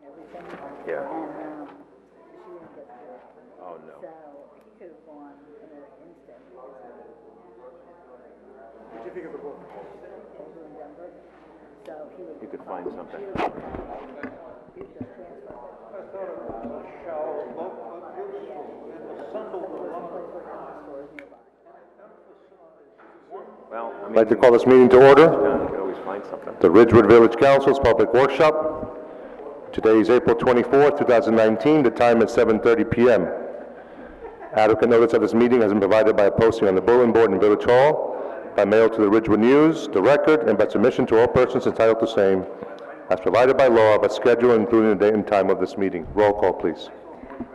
everything. Yeah. And she didn't get through. Oh, no. So he could have gone in an instant. Did you think of the book? Over in Denver. So he would. You could find something. He would just transfer it. I thought it was a shallow book, but useful in the simple Stores nearby. Well, I mean, I'd like to call this meeting to order. you can always find something. The Ridgewood Village Council's public workshop. Today is April 24th, 2019. The time is 7:30 p.m. Adequate notice of this meeting has been provided by a posting on the bulletin board in Village Hall, by mail to the Ridgewood News, the Record, and by submission to all persons entitled to same, as provided by law, but schedule including the date and time of this meeting. Roll call, please.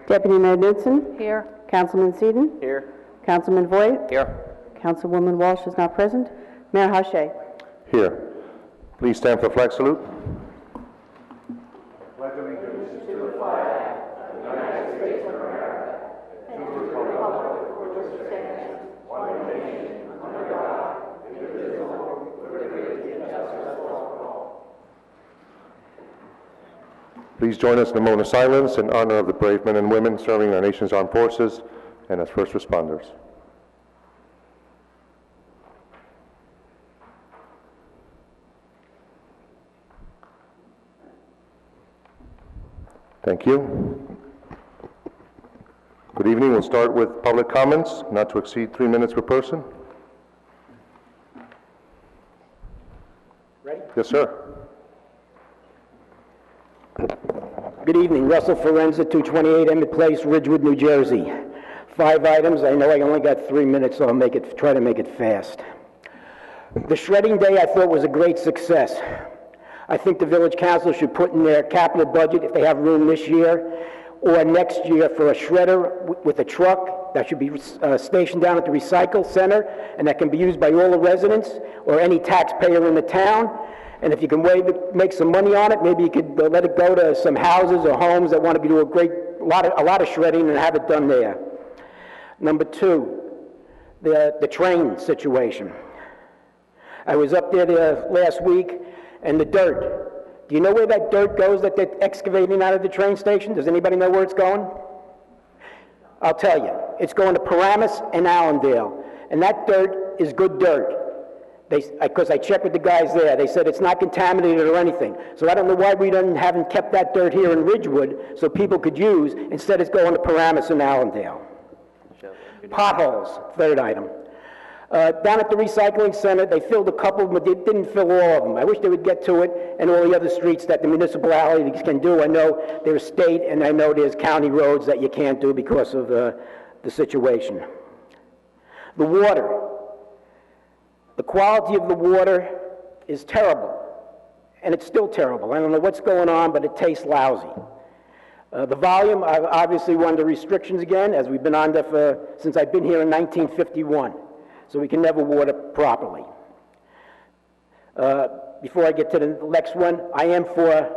Deputy Mayor Knudsen? Here. Councilman Seaton? Here. Councilman Voigt? Here. Councilwoman Walsh is not present. Mayor Hache? Here. Please stand for flag salute. Please join us in a moment of silence in honor of the brave men and women serving our nation's armed forces and as first responders. Thank you. Good evening. We'll start with public comments, not to exceed 3 minutes per person. Ready? Yes, sir. Good evening, Russell Forenza, 228 Emmett Place, Ridgewood, New Jersey. 5 items. I know I only got 3 minutes, so I'll try to make it fast. The shredding day I thought was a great success. I think the village council should put in their capital budget, if they have room this year or next year, for a shredder with a truck that should be stationed down at the recycle center and that can be used by all the residents or any taxpayer in the town. And if you can make some money on it, maybe you could let it go to some houses or homes that want to do a lot of shredding and have it done there. Number 2, the train situation. I was up there last week, and the dirt. Do you know where that dirt goes that they're excavating out of the train station? Does anybody know where it's going? I'll tell you. It's going to Paramus and Allendale, and that dirt is good dirt. Because I checked with the guys there, they said it's not contaminated or anything. So I don't know why we haven't kept that dirt here in Ridgewood so people could use. Instead, it's going to Paramus and Allendale. Potholes, 3rd item. Down at the recycling center, they filled a couple of them, but they didn't fill all of them. I wish they would get to it, and all the other streets that the municipalities can do. I know there's state, and I know there's county roads that you can't do because of the situation. The water. The quality of the water is terrible, and it's still terrible. I don't know what's going on, but it tastes lousy. The volume, I've obviously one of the restrictions again, as we've been on there since I've been here in 1951, so we can never water properly. Before I get to the next one, I am for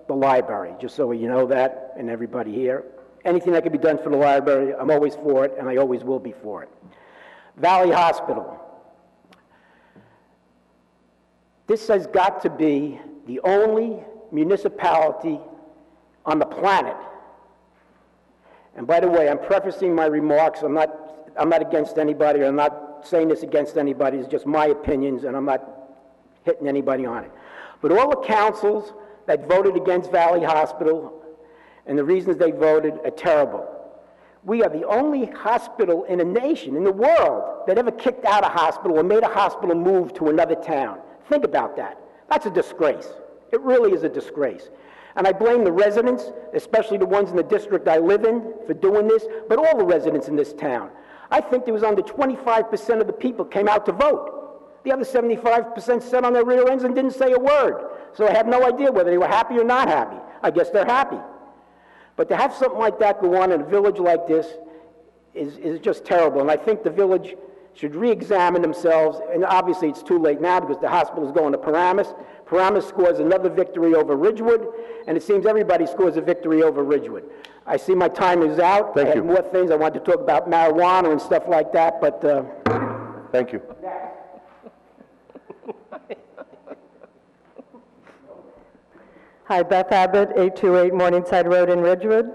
the library, just so you know that, and everybody here. Anything that can be done for the library, I'm always for it, and I always will be for it. Valley Hospital. This has got to be the only municipality on the planet. And by the way, I'm prefacing my remarks. I'm not against anybody, or I'm not saying this against anybody. It's just my opinions, and I'm not hitting anybody on it. But all the councils that voted against Valley Hospital, and the reasons they voted, are terrible. We are the only hospital in a nation, in the world, that ever kicked out a hospital or made a hospital move to another town. Think about that. That's a disgrace. It really is a disgrace. And I blame the residents, especially the ones in the district I live in, for doing this, but all the residents in this town. I think there was under 25% of the people came out to vote. The other 75% sat on their rear ends and didn't say a word. So I have no idea whether they were happy or not happy. I guess they're happy. But to have something like that go on in a village like this is just terrible. And I think the village should re-examine themselves, and obviously it's too late now because the hospital is going to Paramus. Paramus scores another victory over Ridgewood, and it seems everybody scores a victory over Ridgewood. I see my time is out. Thank you. I have more things. I want to talk about marijuana and stuff like that, but... Thank you. Hi, Beth Abbott, 828 Morningside Road in Ridgewood.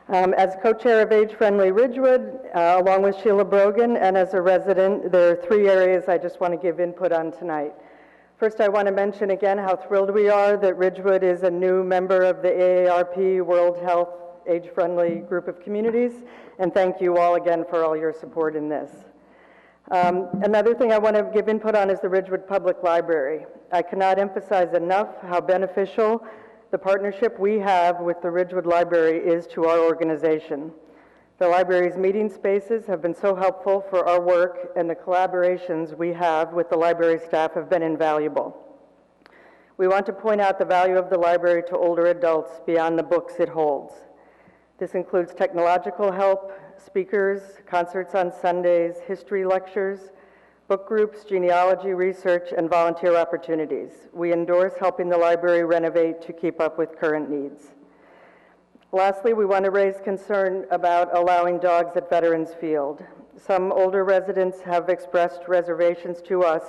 As co-chair of Age Friendly Ridgewood, along with Sheila Brogan, and as a resident, there are 3 areas I just want to give input on tonight. First, I want to mention again how thrilled we are that Ridgewood is a new member of the AARP World Health Age Friendly group of communities, and thank you all again for all your support in this. Another thing I want to give input on is the Ridgewood Public Library. I cannot emphasize enough how beneficial the partnership we have with the Ridgewood Library is to our organization. The library's meeting spaces have been so helpful for our work, and the collaborations we have with the library staff have been invaluable. We want to point out the value of the library to older adults beyond the books it holds. This includes technological help, speakers, concerts on Sundays, history lectures, book groups, genealogy research, and volunteer opportunities. We endorse helping the library renovate to keep up with current needs. Lastly, we want to raise concern about allowing dogs at Veterans Field. Some older residents have expressed reservations to us,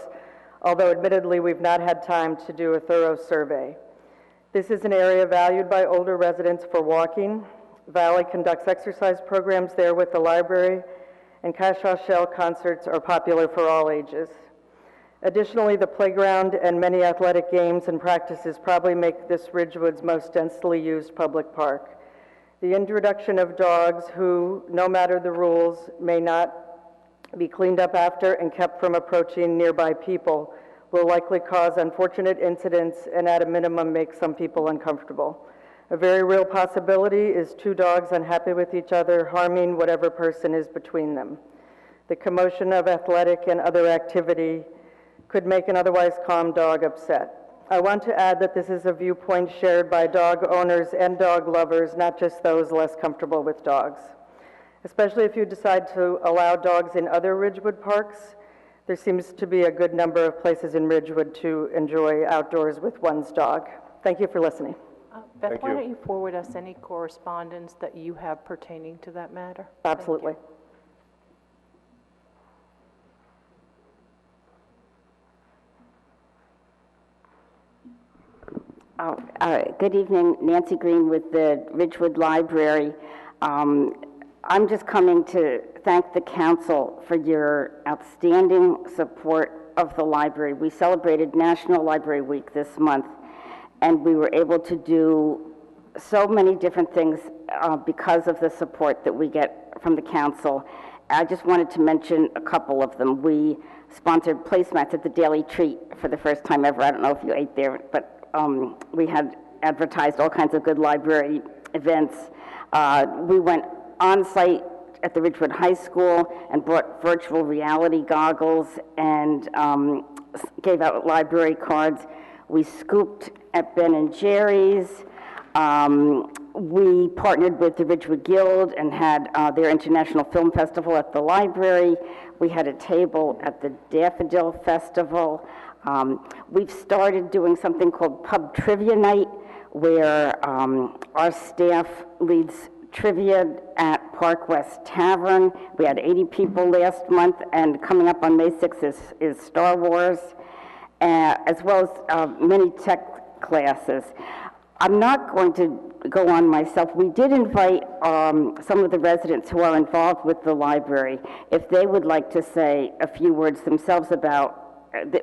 although admittedly we've not had time to do a thorough survey. This is an area valued by older residents for walking. Valley conducts exercise programs there with the library, and Cashaw Shell concerts are popular for all ages. Additionally, the playground and many athletic games and practices probably make this Ridgewood's most densely used public park. The introduction of dogs who, no matter the rules, may not be cleaned up after and kept from approaching nearby people will likely cause unfortunate incidents and at a minimum make some people uncomfortable. A very real possibility is 2 dogs unhappy with each other, harming whatever person is between them. The commotion of athletic and other activity could make an otherwise calm dog upset. I want to add that this is a viewpoint shared by dog owners and dog lovers, not just those less comfortable with dogs. Especially if you decide to allow dogs in other Ridgewood parks, there seems to be a good number of places in Ridgewood to enjoy outdoors with one's dog. Thank you for listening. Beth, Thank why you. don't you forward us any correspondence that you have pertaining to that matter? Absolutely. Good evening, Nancy Green with the Ridgewood Library. I'm just coming to thank the council for your outstanding support of the library. We celebrated National Library Week this month, and we were able to do so many different things because of the support that we get from the council. I just wanted to mention a couple of them. We sponsored placemats at the Daily Treat for the first time ever. I don't know if you ate there, but we had advertised all kinds of good library events. We went on site at the Ridgewood High School and brought virtual reality goggles and gave out library cards. We scooped at Ben & Jerry's. We partnered with the Ridgewood Guild and had their International Film Festival at the library. We had a table at the Daffodil Festival. We've started doing something called Pub Trivia Night, where our staff leads trivia at Park West Tavern. We had 80 people last month, and coming up on May 6th is Star Wars, as well as many tech classes. I'm not going to go on myself. We did invite some of the residents who are involved with the library, if they would like to say a few words themselves about.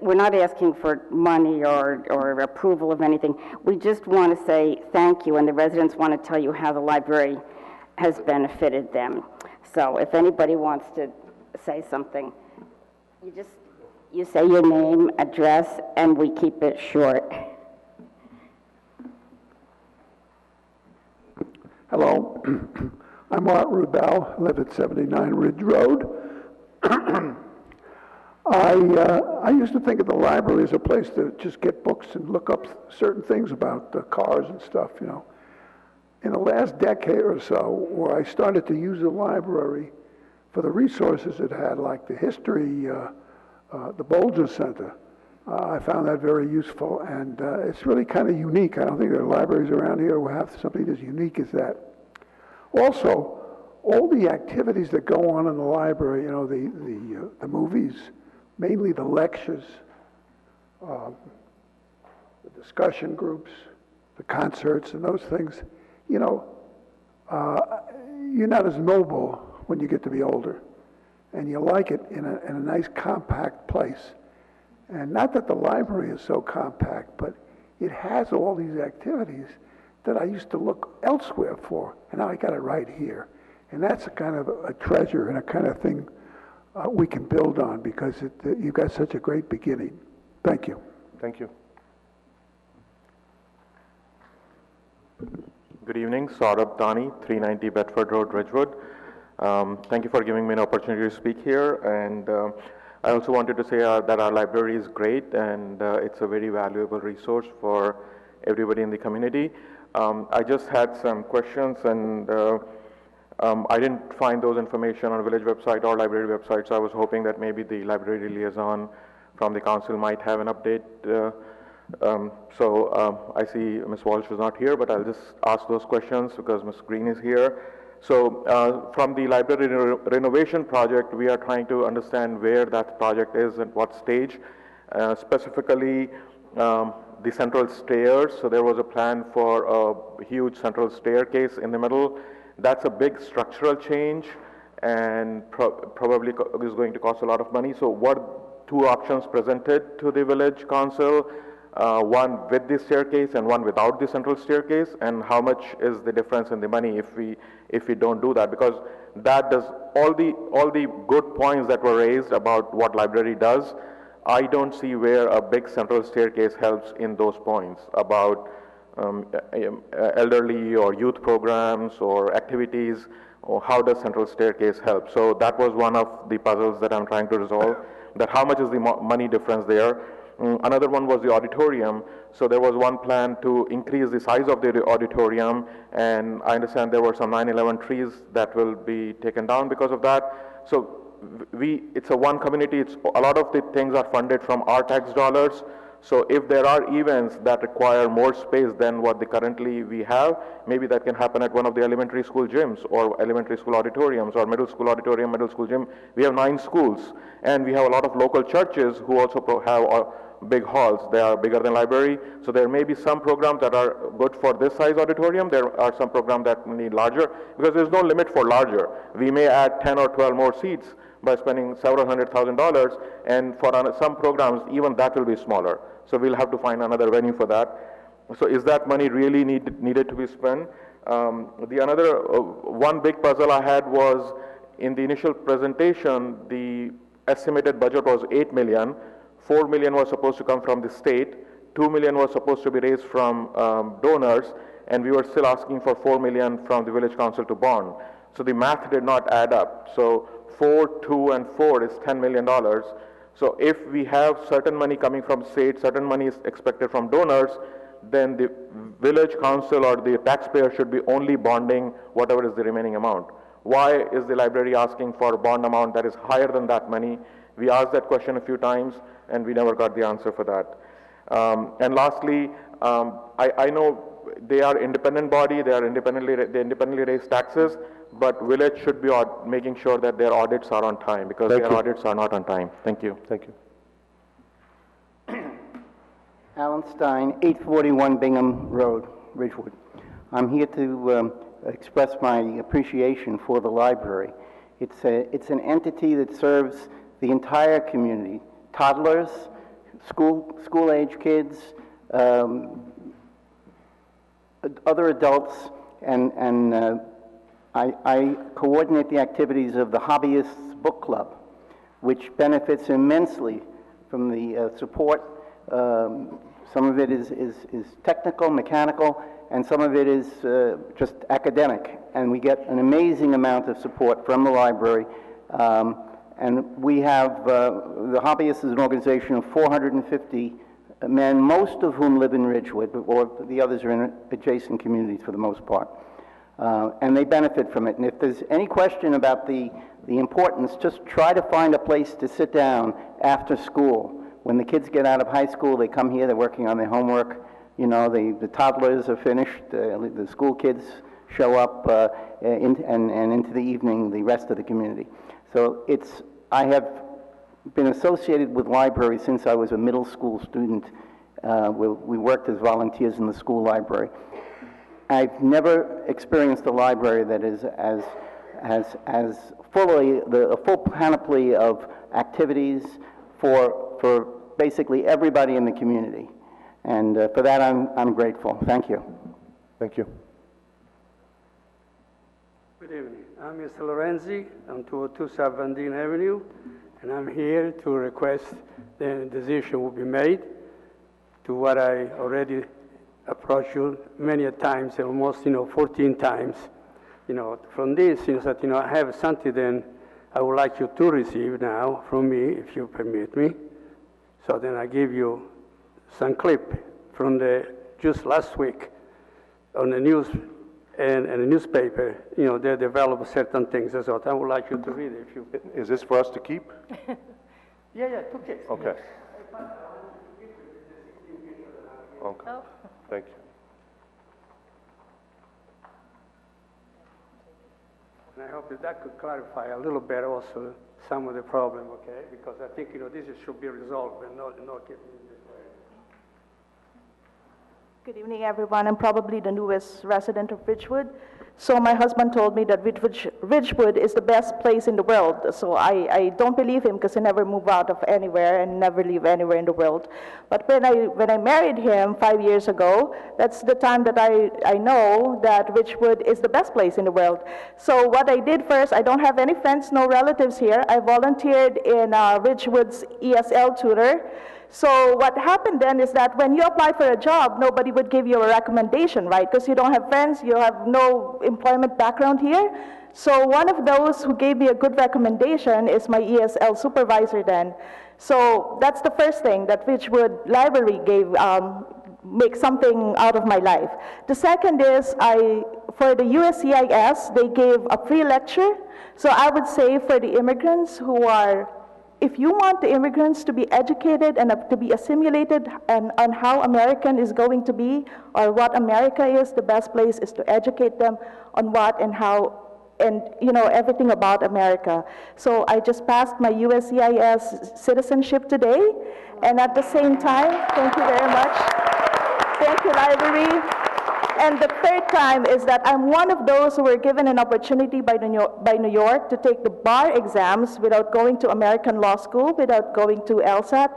We're not asking for money or approval of anything. We just want to say thank you, and the residents want to tell you how the library has benefited them. So if anybody wants to say something, you say your name, address, and we keep it short. Hello, I'm Art Rubel, live at 79 Ridge Road. I used to think of the library as a place to just get books and look up certain things about cars and stuff, you know. In the last decade or so, where I started to use the library for the resources it had, like the history, the Bolger Center, I found that very useful, and it's really kind of unique. I don't think there are libraries around here who have something as unique as that. Also, all the activities that go on in the library, you know, the movies, mainly the lectures, the discussion groups, the concerts and those things, you know, you're not as noble when you get to be older. And you like it in a nice compact place. And not that the library is so compact, but it has all these activities that I used to look elsewhere for, and now I got it right here. And that's a kind of a treasure and a kind of thing we can build on because you've got such a great beginning. Thank you. Thank you. Good evening, Saurabh Dani, 390 Bedford Road, Ridgewood. Thank you for giving me an opportunity to speak here. And I also wanted to say that our library is great and it's a very valuable resource for everybody in the community. I just had some questions and I didn't find those information on village website or library website, so I was hoping that maybe the library liaison from the council might have an update. I see Ms. Walsh is not here, but I'll just ask those questions because Ms. Green is here. So from the library renovation project, we are trying to understand where that project is and what stage. Specifically, the central stairs. So there was a plan for a huge central staircase in the middle. That's a big structural change and probably is going to cost a lot of money. So what two options presented to the village council? One with the staircase and one without the central staircase, and how much is the difference in the money if we don't do that? Because that does all the good points that were raised about what library does. I don't see where a big central staircase helps in those points about elderly or youth programs or activities, or how does central staircase help? So that was one of the puzzles that I'm trying to resolve, that how much is the money difference there. Another one was the auditorium. So there was one plan to increase the size of the auditorium, and I understand there were some 9/11 trees that will be taken down because of that. So it's a one community, a lot of the things are funded from our tax dollars. So if there are events that require more space than what currently we have, maybe that can happen at one of the elementary school gyms or elementary school auditoriums or middle school auditorium, middle school gym. We have 9 schools, and we have a lot of local churches who also have big halls. They are bigger than library. So there may be some programs that are good for this size auditorium. There are some programs that need larger, because there's no limit for larger. We may add 10 or 12 more seats by spending several $100,000, and for some programs, even that will be smaller. So we'll have to find another venue for that. So is that money really needed to be spent? One big puzzle I had was, in the initial presentation, the estimated budget was $8 million. $4 million was supposed to come from the state. $2 million was supposed to be raised from donors, and we were still asking for $4 million from the village council to bond. So the math did not add up. So 4, 2, and 4 is $10 million. So if we have certain money coming from state, certain money is expected from donors, then the village council or the taxpayer should be only bonding whatever is the remaining amount. Why is the library asking for a bond amount that is higher than that money? We asked that question a few times, and we never got the answer for that. And lastly, I know they are independent body, they independently raise taxes, but village should be making sure that their audits are on time, because their audits are not on time. Thank you. Thank you. Alan Stein, 841 Bingham Road, Ridgewood. I'm here to express my appreciation for the library. It's an entity that serves the entire community, toddlers, school-age kids, other adults, and I coordinate the activities of the Hobbyists Book Club, which benefits immensely from the support. Some of it is technical, mechanical, and some of it is just academic. And we get an amazing amount of support from the library. And we have, the Hobbyists is an organization of 450 men, most of whom live in Ridgewood, or the others are in adjacent communities for the most part. And they benefit from it. And if there's any question about the importance, just try to find a place to sit down after school. When the kids get out of high school, they come here, they're working on their homework. You know, the toddlers are finished, the school kids show up, and into the evening, the rest of the community. So I have been associated with libraries since I was a middle school student. We worked as volunteers in the school library. I've never experienced a library that is as fully, a full panoply of activities for basically everybody in the community. And for that, I'm grateful. Thank you. Thank you. Good evening. I'm Mr. Lorenzi. I'm 202 South Van Dien Avenue, and I'm here to request the decision will be made to what I already approached you many a times, almost 14 times. From this, since that I have something then I would like you to receive now from me, if you permit me. So then I give you some clip from just last week on the news and the newspaper. They develop certain things. So I would like you to read it. If you. Is this for us to keep? Yeah, 2 kids. Okay. Okay. Oh. Thank you. And I hope that could clarify a little bit also some of the problem, okay? Because I think, this should be resolved and not kept in this way. Good evening, everyone. I'm probably the newest resident of Ridgewood. So my husband told me that Ridgewood is the best place in the world. So I don't believe him because he never moved out of anywhere and never leave anywhere in the world. But when I married him 5 years ago, that's the time that I know that Ridgewood is the best place in the world. So what I did first, I don't have any friends, no relatives here. I volunteered in Ridgewood's ESL tutor. So what happened then is that when you apply for a job, nobody would give you a recommendation, right? Because you don't have friends, you have no employment background here. So one of those who gave me a good recommendation is my ESL supervisor then. So that's the first thing that Ridgewood Library gave, make something out of my life. The second is for the USCIS, they gave a free lecture. So I would say for the immigrants who are, if you want the immigrants to be educated and to be assimilated on how American is going to be or what America is, the best place is to educate them on what and how and everything about America. So I just passed my USCIS citizenship today, and at the same time, thank you very much. Thank you, library. And the third time is that I'm one of those who were given an opportunity by New York to take the bar exams without going to American law school, without going to LSAT.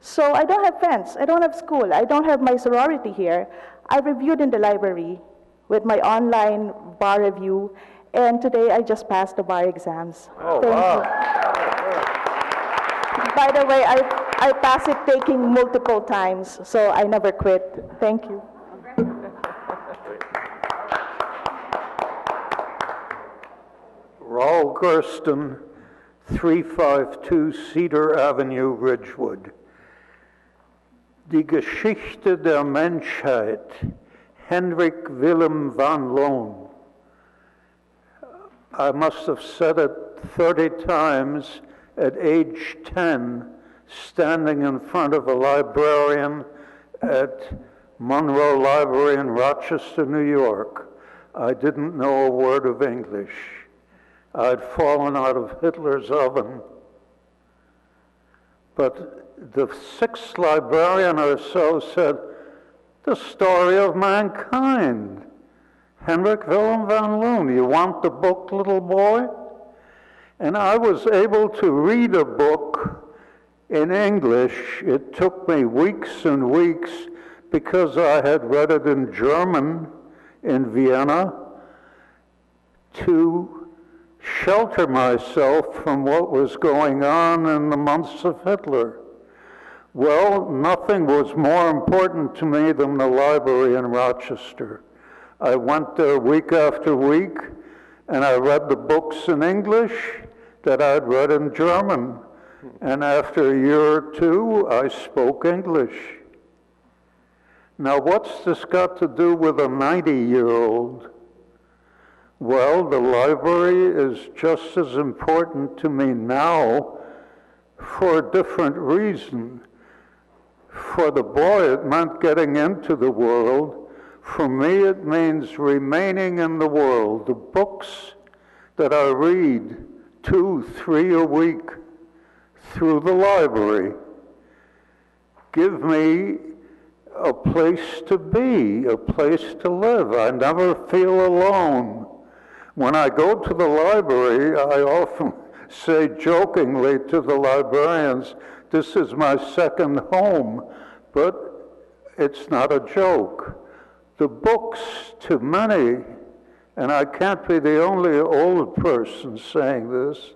So I don't have friends, I don't have school, I don't have my sorority here. I reviewed in the library with my online bar review, and today I just passed the bar exams. Oh, Thank wow. you. By the way, I passed it taking multiple times, so I never quit. Thank you. Raul Gersten, 352 Cedar Avenue, Ridgewood. Die Geschichte der Menschheit, Hendrik Willem van Loon. I must have said it 30 times at age 10, standing in front of a librarian at Monroe Library in Rochester, New York. I didn't know a word of English. I'd fallen out of Hitler's oven. But the sixth librarian or so said, the story of mankind. Hendrik Willem van Loon, you want the book, little boy? And I was able to read a book in English. It took me weeks and weeks because I had read it in German in Vienna to shelter myself from what was going on in the months of Hitler. Well, nothing was more important to me than the library in Rochester. I went there week after week, and I read the books in English that I'd read in German. And after a year or two, I spoke English. Now, what's this got to do with a 90-year-old? Well, the library is just as important to me now for a different reason. For the boy, it meant getting into the world. For me, it means remaining in the world. The books that I read, 2, 3 a week through the library, give me a place to be, a place to live. I never feel alone. When I go to the library, I often say jokingly to the librarians, this is my second home, but it's not a joke. The books, to many, and I can't be the only old person saying this,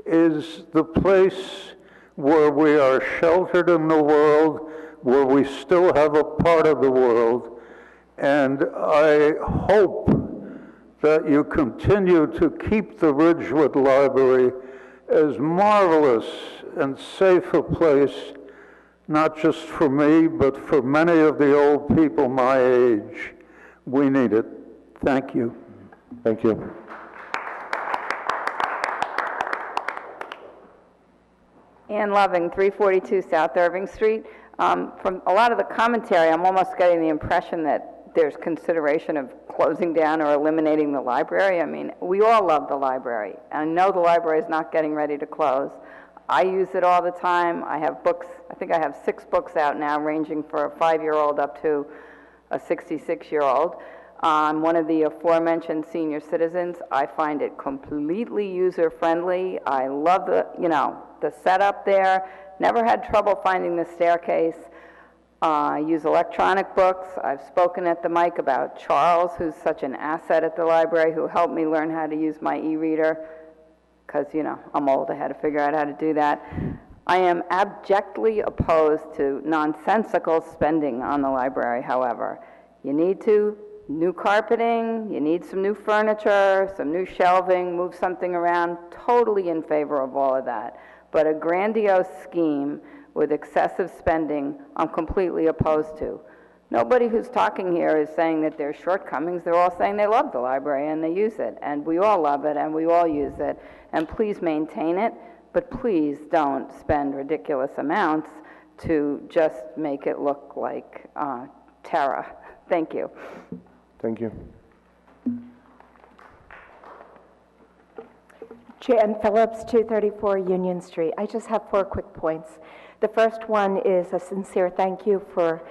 is the place where we are sheltered in the world, where we still have a part of the world. And I hope that you continue to keep the Ridgewood Library as marvelous and safe a place, not just for me, but for many of the old people my age. We need it. Thank you. Thank you. Ann Loving, 342 South Irving Street. From a lot of the commentary, I'm almost getting the impression that there's consideration of closing down or eliminating the library. I mean, we all love the library. I know the library is not getting ready to close. I use it all the time. I have books, I think I have 6 books out now, ranging from a 5-year-old up to a 66-year-old. I'm one of the aforementioned senior citizens. I find it completely user-friendly. I love the setup there. Never had trouble finding the staircase. I use electronic books. I've spoken at the mic about Charles, who's such an asset at the library, who helped me learn how to use my e-reader, because, I'm old. I had to figure out how to do that. I am abjectly opposed to nonsensical spending on the library, however. You need new carpeting, you need some new furniture, some new shelving, move something around. Totally in favor of all of that. But a grandiose scheme with excessive spending, I'm completely opposed to. Nobody who's talking here is saying that there's shortcomings. They're all saying they love the library and they use it, and we all love it and we all use it. And please maintain it, but please don't spend ridiculous amounts to just make it look like terror. Thank you. Thank you. Jan Phillips, 234 Union Street. I just have 4 quick points. The first one is a sincere thank you for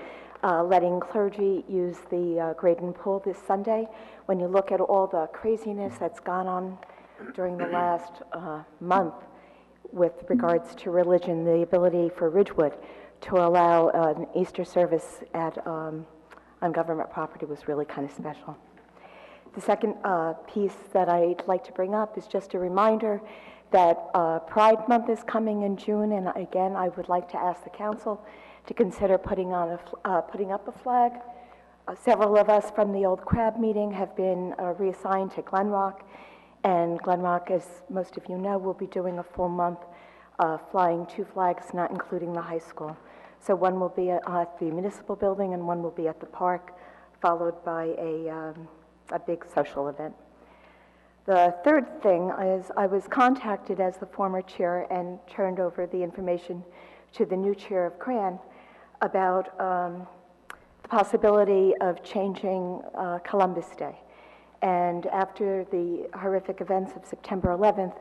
letting clergy use the Graydon Pool this Sunday. When you look at all the craziness that's gone on during the last month with regards to religion, the ability for Ridgewood to allow an Easter service on government property was really kind of special. The second piece that I'd like to bring up is just a reminder that Pride Month is coming in June, and again, I would like to ask the council to consider putting up a flag. Several of us from the old crab meeting have been reassigned to Glen Rock, and Glen Rock, as most of you know, will be doing a full month flying 2 flags, not including the high school. So one will be at the municipal building and one will be at the park, followed by a big social event. The third thing is I was contacted as the former chair and turned over the information to the new chair of CRAN about the possibility of changing Columbus Day. And after the horrific events of September 11th,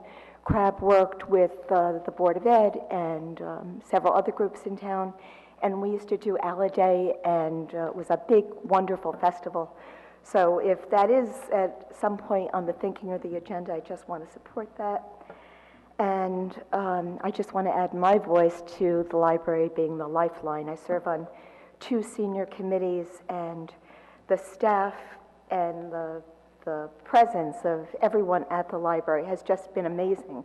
CRAB worked with the Board of Ed and several other groups in town, and we used to do Alla Day, and it was a big, wonderful festival. So if that is at some point on the thinking or the agenda, I just want to support that. And I just want to add my voice to the library being the lifeline. I serve on 2 senior committees, and the staff and the presence of everyone at the library has just been amazing.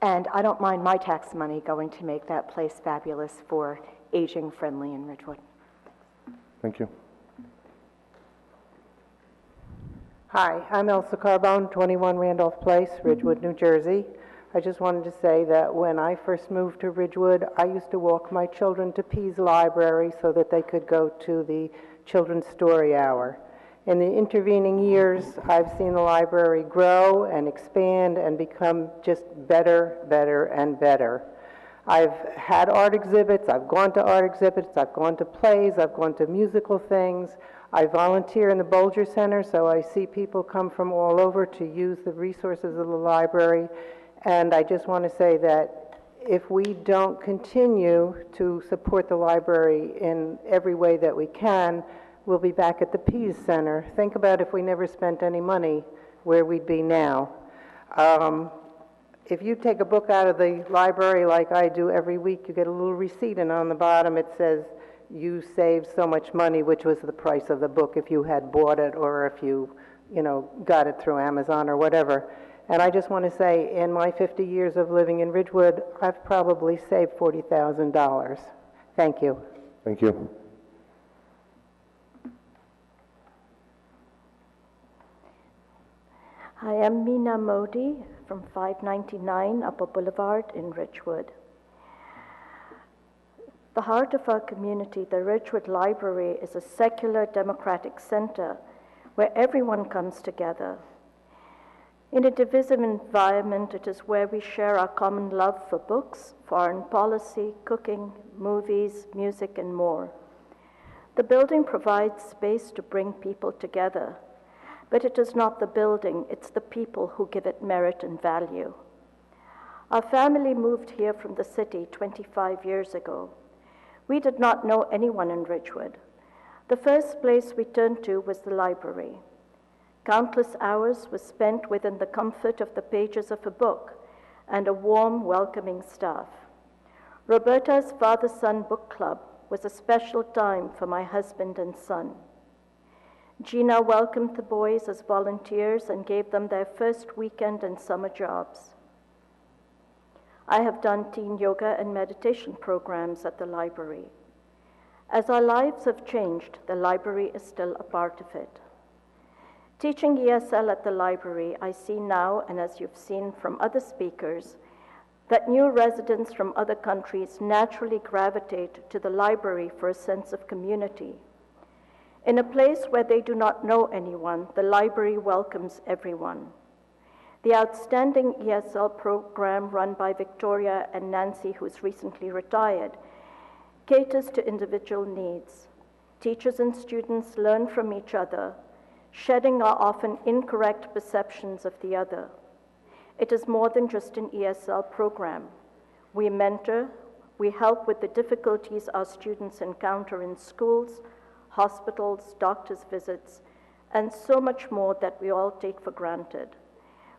And I don't mind my tax money going to make that place fabulous for aging friendly in Ridgewood. Thank you. Hi, I'm Elsa Carbone, 21 Randolph Place, Ridgewood, New Jersey. I just wanted to say that when I first moved to Ridgewood, I used to walk my children to Pease Library so that they could go to the Children's Story Hour. In the intervening years, I've seen the library grow and expand and become just better, better, and better. I've had art exhibits, I've gone to art exhibits, I've gone to plays, I've gone to musical things. I volunteer in the Bolger Center, so I see people come from all over to use the resources of the library. And I just want to say that if we don't continue to support the library in every way that we can, we'll be back at the Pease Center. Think about if we never spent any money, where we'd be now. If you take a book out of the library like I do every week, you get a little receipt, and on the bottom it says you saved so much money, which was the price of the book if you had bought it or if you got it through Amazon or whatever. And I just want to say, in my 50 years of living in Ridgewood, I've probably saved $40,000. Thank you. Thank you. I am Meena Modi from 599 Upper Boulevard in Ridgewood. The heart of our community, the Ridgewood Library, is a secular democratic center where everyone comes together. In a divisive environment, it is where we share our common love for books, foreign policy, cooking, movies, music, and more. The building provides space to bring people together, but it is not the building, it's the people who give it merit and value. Our family moved here from the city 25 years ago. We did not know anyone in Ridgewood. The first place we turned to was the library. Countless hours were spent within the comfort of the pages of a book and a warm, welcoming staff. Roberta's father-son book club was a special time for my husband and son. Gina welcomed the boys as volunteers and gave them their first weekend and summer jobs. I have done teen yoga and meditation programs at the library. As our lives have changed, the library is still a part of it. Teaching ESL at the library, I see now, and as you've seen from other speakers, that new residents from other countries naturally gravitate to the library for a sense of community. In a place where they do not know anyone, the library welcomes everyone. The outstanding ESL program run by Victoria and Nancy, who's recently retired, caters to individual needs. Teachers and students learn from each other, shedding our often incorrect perceptions of the other. It is more than just an ESL program. We mentor, we help with the difficulties our students encounter in schools, hospitals, doctors' visits, and so much more that we all take for granted.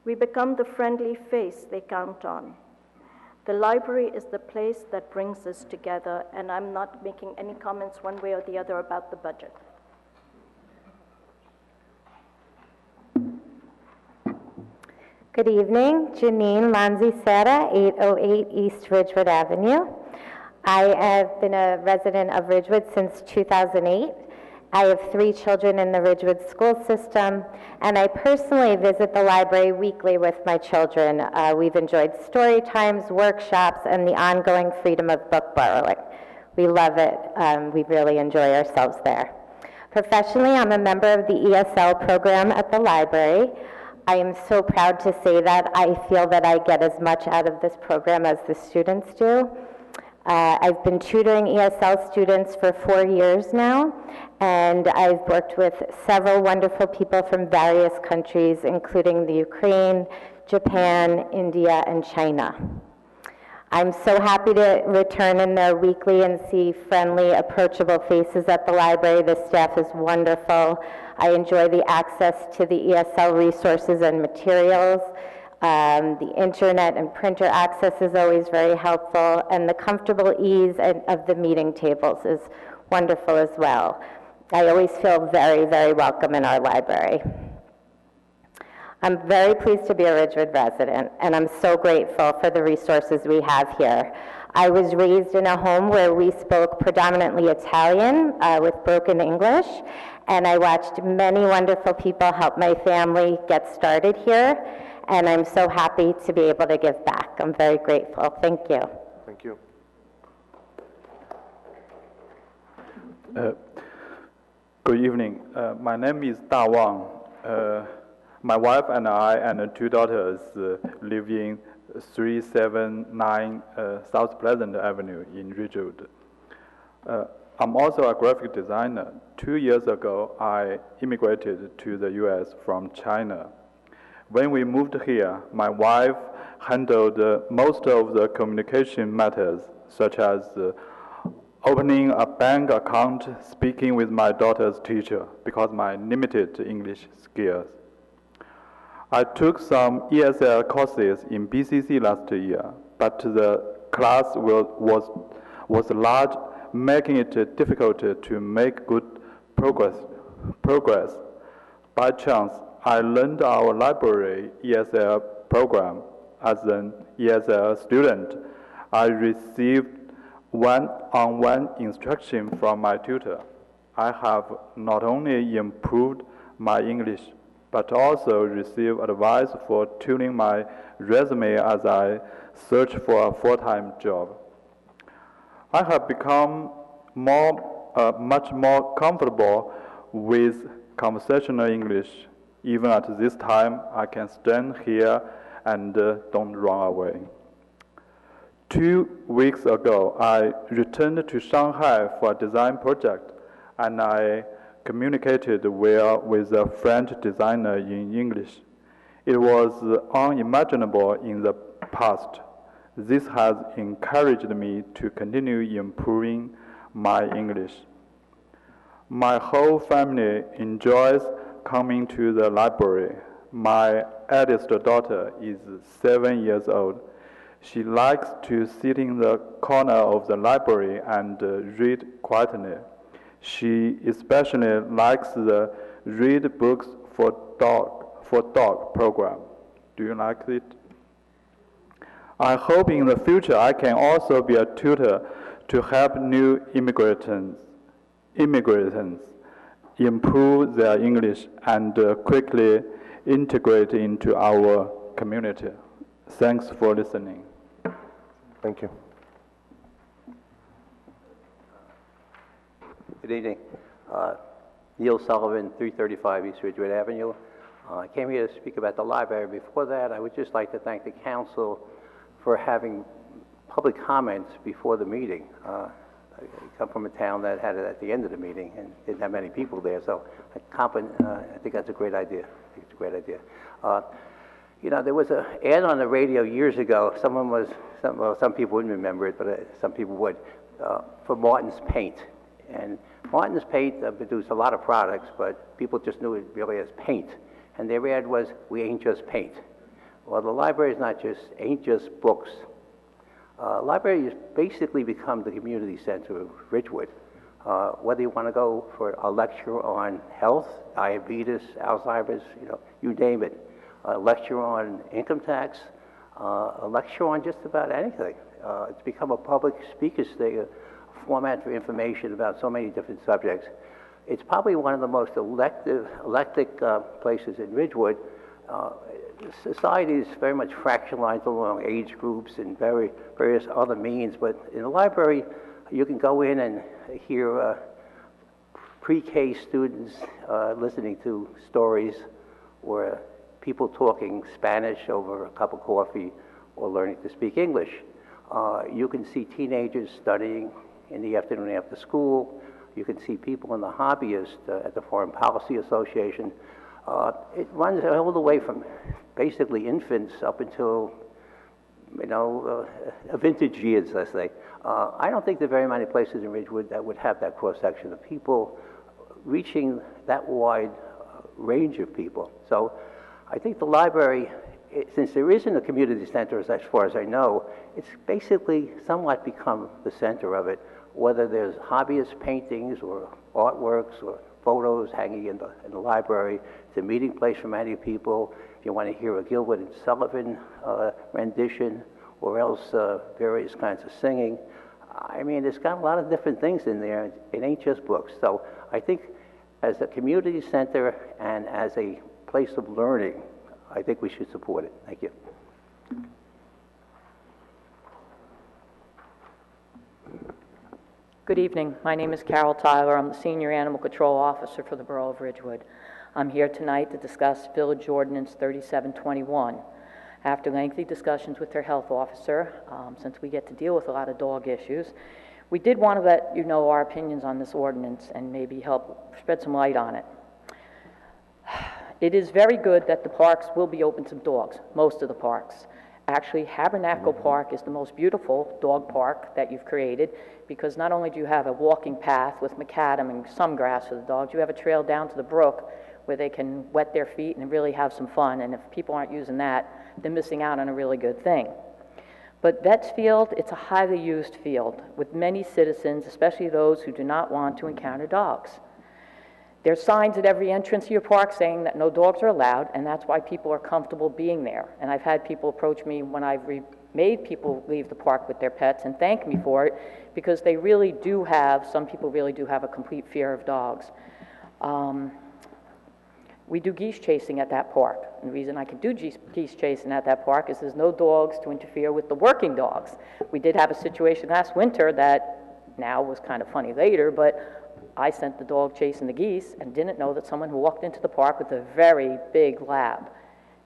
We become the friendly face they count on. The library is the place that brings us together, and I'm not making any comments one way or the other about the budget. Good evening, Janine Lanzi Serra, 808 East Ridgewood Avenue. I have been a resident of Ridgewood since 2008. I have 3 children in the Ridgewood school system, and I personally visit the library weekly with my children. We've enjoyed story times, workshops, and the ongoing freedom of book borrowing. We love it. We really enjoy ourselves there. Professionally, I'm a member of the ESL program at the library. I am so proud to say that I feel that I get as much out of this program as the students do. I've been tutoring ESL students for 4 years now, and I've worked with several wonderful people from various countries, including the Ukraine, Japan, India, and China. I'm so happy to return in there weekly and see friendly, approachable faces at the library. The staff is wonderful. I enjoy the access to the ESL resources and materials. The internet and printer access is always very helpful, and the comfortable ease of the meeting tables is wonderful as well. I always feel very, very welcome in our library. I'm very pleased to be a Ridgewood resident, and I'm so grateful for the resources we have here. I was raised in a home where we spoke predominantly Italian with broken English, and I watched many wonderful people help my family get started here, and I'm so happy to be able to give back. I'm very grateful. Thank you. Thank you. Good evening. My name is Da Wang. My wife and I and 2 daughters live in 379 South Pleasant Avenue in Ridgewood. I'm also a graphic designer. 2 years ago, I immigrated to the U.S. from China. When we moved here, my wife handled most of the communication matters, such as opening a bank account, speaking with my daughter's teacher, because my limited English skills. I took some ESL courses in BCC last year, but the class was large, making it difficult to make good progress. By chance, I learned our library ESL program. As an ESL student, I received one-on-one instruction from my tutor. I have not only improved my English, but also received advice for tuning my resume as I search for a full-time job. I have become much more comfortable with conversational English. Even at this time, I can stand here and don't run away. 2 weeks ago, I returned to Shanghai for a design project, and I communicated well with a French designer in English. It was unimaginable in the past. This has encouraged me to continue improving my English. My whole family enjoys coming to the library. My eldest daughter is 7 years old. She likes to sit in the corner of the library and read quietly. She especially likes the Read Books for Dog program. Do you like it? I hope in the future I can also be a tutor to help new immigrants improve their English and quickly integrate into our community. Thanks for listening. Thank you. Good evening. Neil Sullivan, 335 East Ridgewood Avenue. I came here to speak about the library. Before that, I would just like to thank the council for having public comments before the meeting. I come from a town that had it at the end of the meeting and didn't have many people there, so I think that's a great idea. I think it's a great idea. You know, there was an ad on the radio years ago. Some people wouldn't remember it, but some people would, for Martin's Paint. And Martin's Paint produced a lot of products, but people just knew it really as paint. And their ad was, "We ain't just paint." Well, the library is ain't just books. Library has basically become the community center of Ridgewood. Whether you want to go for a lecture on health, diabetes, Alzheimer's, you name it. A lecture on income tax, a lecture on just about anything. It's become a public speaker's thing, a format for information about so many different subjects. It's probably one of the most eclectic places in Ridgewood. Society is very much fractionalized along age groups and various other means, but in the library, you can go in and hear pre-K students listening to stories, or people talking Spanish over a cup of coffee, or learning to speak English. You can see teenagers studying in the afternoon after school. You can see people in the hobbyists at the Foreign Policy Association. It runs all the way from basically infants up until, vintage years, let's say. I don't think there are very many places in Ridgewood that would have that cross-section of people reaching that wide range of people. So I think the library, since there isn't a community center as far as I know, it's basically somewhat become the center of it, whether there's hobbyist paintings or artworks or photos hanging in the library. It's a meeting place for many people. If you want to hear a Gilbert and Sullivan rendition, or else various kinds of singing. I mean, it's got a lot of different things in there. It ain't just books. So I think as a community center and as a place of learning, I think we should support it. Thank you. Good evening. My name is Carol Tyler. I'm the Senior Animal Control Officer for the Borough of Ridgewood. I'm here tonight to discuss Village Ordinance 3721. After lengthy discussions with their health officer, since we get to deal with a lot of dog issues, we did want to let you know our opinions on this ordinance and maybe help spread some light on it. It is very good that the parks will be open to dogs, most of the parks. Actually, Tabernacle Park is the most beautiful dog park that you've created, because not only do you have a walking path with macadam and some grass for the dogs, you have a trail down to the brook where they can wet their feet and really have some fun. And if people aren't using that, they're missing out on a really good thing. But Vets Field, it's a highly used field with many citizens, especially those who do not want to encounter dogs. There's signs at every entrance to your park saying that no dogs are allowed, and that's why people are comfortable being there. And I've had people approach me when I've made people leave the park with their pets and thank me for it, because they really do have, some people really do have a complete fear of dogs. We do geese chasing at that park. And the reason I can do geese chasing at that park is there's no dogs to interfere with the working dogs. We did have a situation last winter that now was kind of funny later, but I sent the dog chasing the geese and didn't know that someone who walked into the park with a very big lab.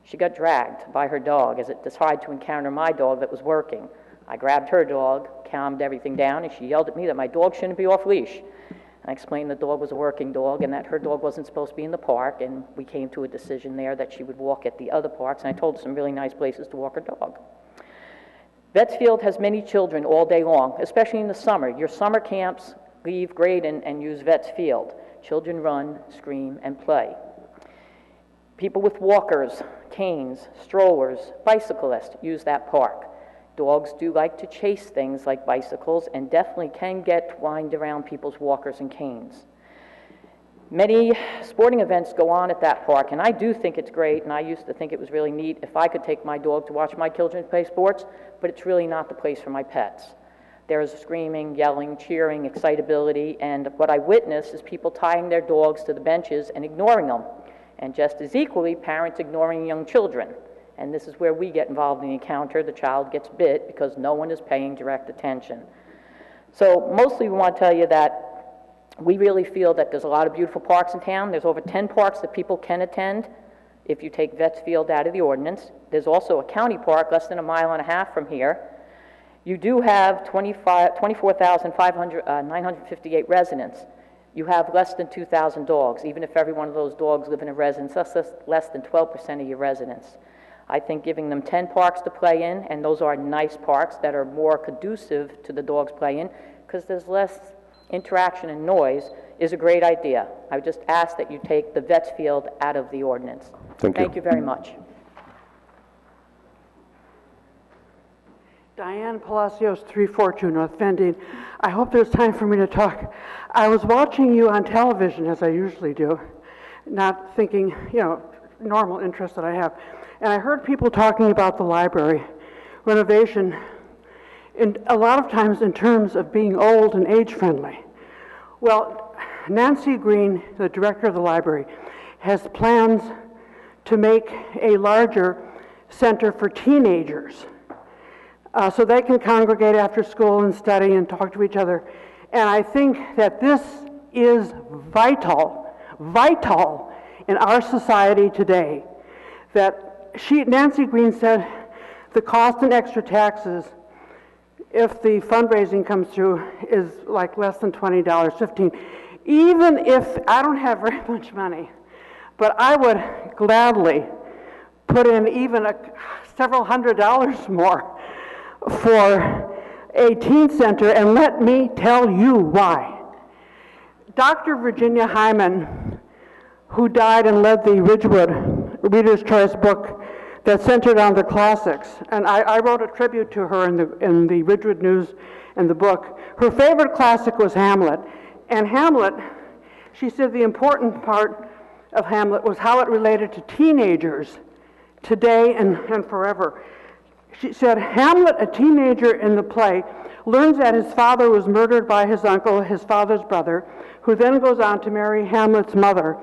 She got dragged by her dog as it decided to encounter my dog that was working. I grabbed her dog, calmed everything down, and she yelled at me that my dog shouldn't be off leash. I explained the dog was a working dog and that her dog wasn't supposed to be in the park, and we came to a decision there that she would walk at the other parks, and I told her some really nice places to walk her dog. Vets Field has many children all day long, especially in the summer. Your summer camps leave grade and use Vets Field. Children run, scream, and play. People with walkers, canes, strollers, bicyclists use that park. Dogs do like to chase things like bicycles and definitely can get twined around people's walkers and canes. Many sporting events go on at that park, and I do think it's great, and I used to think it was really neat if I could take my dog to watch my children play sports, but it's really not the place for my pets. There is screaming, yelling, cheering, excitability, and what I witness is people tying their dogs to the benches and ignoring them, and just as equally, parents ignoring young children. And this is where we get involved in the encounter. The child gets bit because no one is paying direct attention. So mostly we want to tell you that we really feel that there's a lot of beautiful parks in town. There's over 10 parks that people can attend if you take Vets Field out of the ordinance. There's also a county park less than a mile and a half from here. You do have 24,958 residents. You have less than 2,000 dogs. Even if every one of those dogs live in a residence, that's less than 12% of your residents. I think giving them 10 parks to play in, and those are nice parks that are more conducive to the dogs play in, because there's less interaction and noise, is a great idea. I would just ask that you take the Vets Field out of the ordinance. Thank you very much. Diane Palacios, 342 North Vendine. I hope there's time for me to talk. I was watching you on television, as I usually do, not thinking, normal interest that I have. And I heard people talking about the library renovation, and a lot of times in terms of being old and age-friendly. Well, Nancy Green, the director of the library, has plans to make a larger center for teenagers so they can congregate after school and study and talk to each other. And I think that this is vital in our society today. That Nancy Green said the cost in extra taxes, if the fundraising comes through, is like less than $20, $15. Even if I don't have very much money, but I would gladly put in even several $100s more for a teen center, and let me tell you why. Dr. Virginia Hyman, who died and led the Ridgewood Reader's Choice book that centered on the classics, and I wrote a tribute to her in the Ridgewood News and the book. Her favorite classic was Hamlet, and Hamlet, she said the important part of Hamlet was how it related to teenagers today and forever. She said, Hamlet, a teenager in the play, learns that his father was murdered by his uncle, his father's brother, who then goes on to marry Hamlet's mother.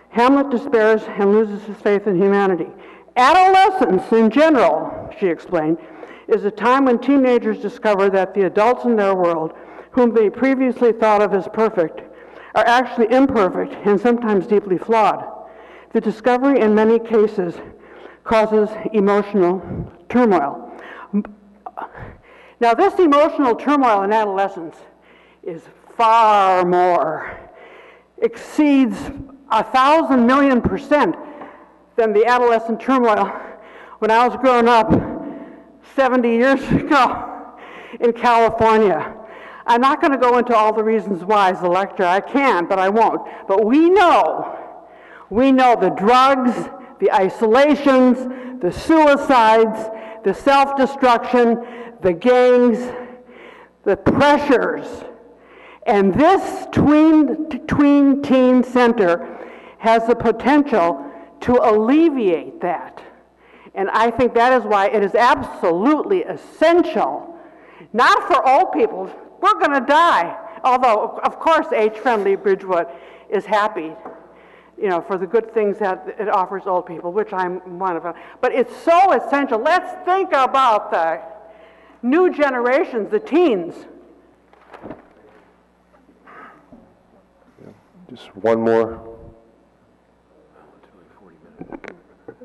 Hamlet despairs and loses his faith in humanity. Adolescence in general, she explained, is a time when teenagers discover that the adults in their world, whom they previously thought of as perfect, are actually imperfect and sometimes deeply flawed. The discovery in many cases causes emotional turmoil. Now, this emotional turmoil in adolescence is far more, exceeds 1,000,000,000% than the adolescent turmoil when I was growing up 70 years ago in California. I'm not going to go into all the reasons why as a lecturer. I can, but I won't. But we know the drugs, the isolations, the suicides, the self-destruction, the gangs, the pressures. And this tween teen center has the potential to alleviate that. And I think that is why it is absolutely essential, not for old people. We're going to die. Although, of course, age-friendly Ridgewood is happy, for the good things that it offers old people, which I'm one of them. But it's so essential. Let's think about the new generations, the teens. Just one more.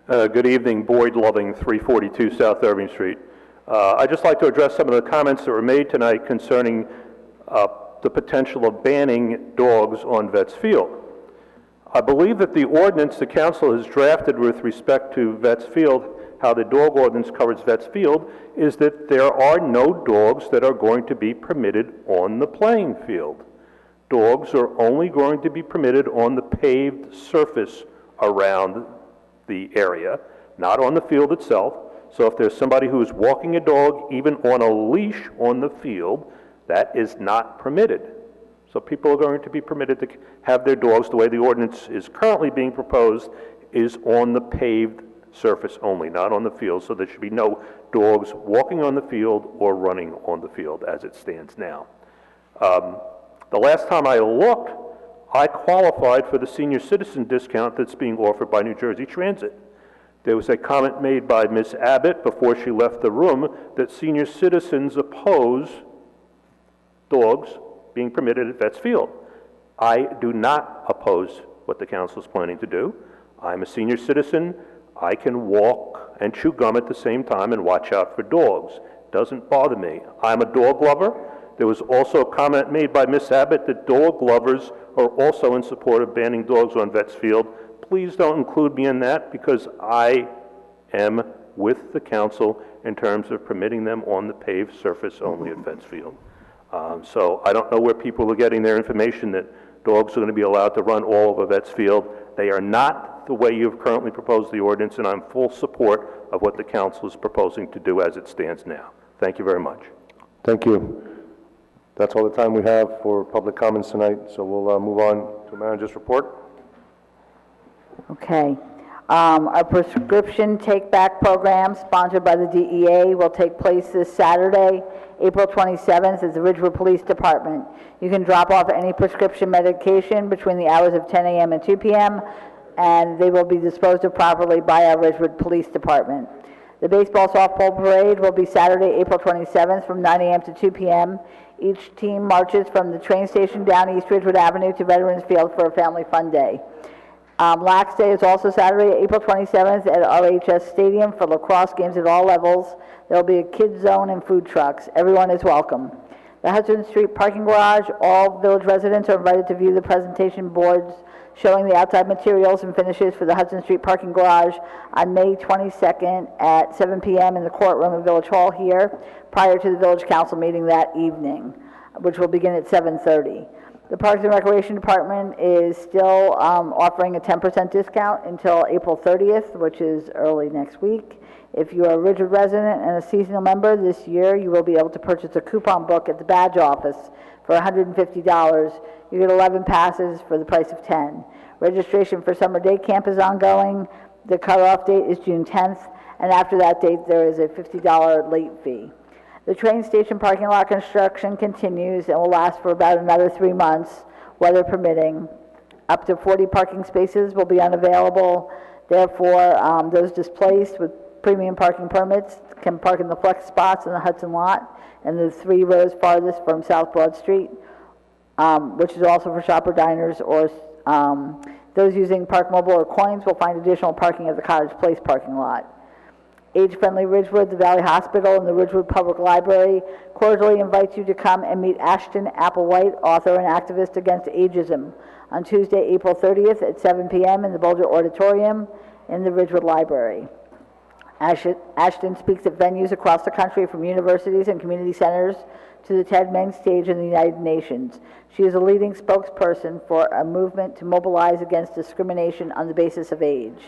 Good evening, Boyd Loving, 342 South Irving Street. I'd just like to address some of the comments that were made tonight concerning the potential of banning dogs on Vets Field. I believe that the ordinance the council has drafted with respect to Vets Field, how the dog ordinance covers Vets Field, is that there are no dogs that are going to be permitted on the playing field. Dogs are only going to be permitted on the paved surface around the area, not on the field itself. So if there's somebody who is walking a dog, even on a leash on the field, that is not permitted. So people are going to be permitted to have their dogs, the way the ordinance is currently being proposed, is on the paved surface only, not on the field. So there should be no dogs walking on the field or running on the field as it stands now. The last time I looked, I qualified for the senior citizen discount that's being offered by New Jersey Transit. There was a comment made by Ms. Abbott before she left the room that senior citizens oppose dogs being permitted at Vets Field. I do not oppose what the council is planning to do. I'm a senior citizen. I can walk and chew gum at the same time and watch out for dogs. Doesn't bother me. I'm a dog lover. There was also a comment made by Ms. Abbott that dog lovers are also in support of banning dogs on Vets Field. Please don't include me in that, because I am with the council in terms of permitting them on the paved surface only at Vets Field. So I don't know where people are getting their information that dogs are going to be allowed to run all over Vets Field. They are not the way you've currently proposed the ordinance, and I'm full support of what the council is proposing to do as it stands now. Thank you very much. Thank you. That's all the time we have for public comments tonight, so we'll move on to manager's report. Okay. Our prescription take-back program, sponsored by the DEA, will take place this Saturday, April 27th, at the Ridgewood Police Department. You can drop off any prescription medication between the hours of 10 a.m. and 2 p.m., and they will be disposed of properly by our Ridgewood Police Department. The baseball softball parade will be Saturday, April 27th, from 9 a.m. to 2 p.m. Each team marches from the train station down East Ridgewood Avenue to Veterans Field for a family fun day. Lax Day is also Saturday, April 27th at RHS Stadium for lacrosse games at all levels. There will be a kids zone and food trucks. Everyone is welcome. The Hudson Street parking garage, all village residents are invited to view the presentation boards showing the outside materials and finishes for the Hudson Street parking garage on May 22nd at 7 p.m. in the courtroom of Village Hall here, prior to the Village Council meeting that evening, which will begin at 7:30. The Parks and Recreation Department is still offering a 10% discount until April 30th, which is early next week. If you are a Ridgewood resident and a seasonal member this year, you will be able to purchase a coupon book at the badge office for $150. You get 11 passes for the price of 10. Registration for summer day camp is ongoing. The cutoff date is June 10th, and after that date, there is a $50 late fee. The train station parking lot construction continues and will last for about another 3 months, weather permitting. Up to 40 parking spaces will be unavailable. Therefore, those displaced with premium parking permits can park in the flex spots in the Hudson lot and the 3 rows farthest from South Broad Street, which is also for shopper diners, or those using Park Mobile or coins will find additional parking at the Cottage Place parking lot. Age-friendly Ridgewood, the Valley Hospital, and the Ridgewood Public Library cordially invite you to come and meet Ashton Applewhite, author and activist against ageism, on Tuesday, April 30th at 7 p.m. in the Bulger Auditorium in the Ridgewood Library. Ashton speaks at venues across the country, from universities and community centers to the TED main stage in the United Nations. She is a leading spokesperson for a movement to mobilize against discrimination on the basis of age.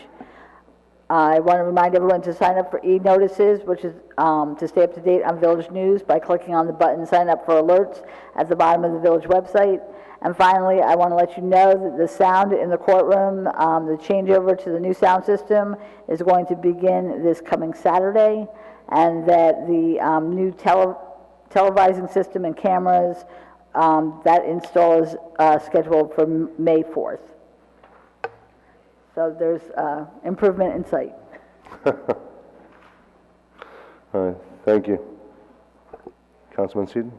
I want to remind everyone to sign up for e-notices, which is to stay up to date on Village News by clicking on the button Sign Up for Alerts at the bottom of the Village website. And finally, I want to let you know that the sound in the courtroom, the changeover to the new sound system is going to begin this coming Saturday, and that the new televising system and cameras, that install is scheduled for May 4th. So there's improvement in sight. All right, thank you. Councilman Seaton?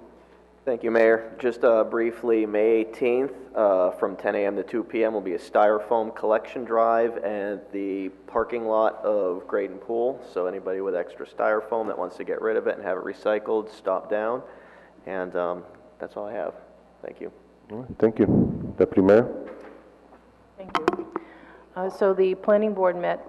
Thank you, Mayor. Just briefly, May 18th from 10 a.m. to 2 p.m. will be a styrofoam collection drive at the parking lot of Graydon Pool. So anybody with extra styrofoam that wants to get rid of it and have it recycled, stop down. And that's all I have. Thank you. All right, thank you. Deputy Mayor? Thank you. So the planning board met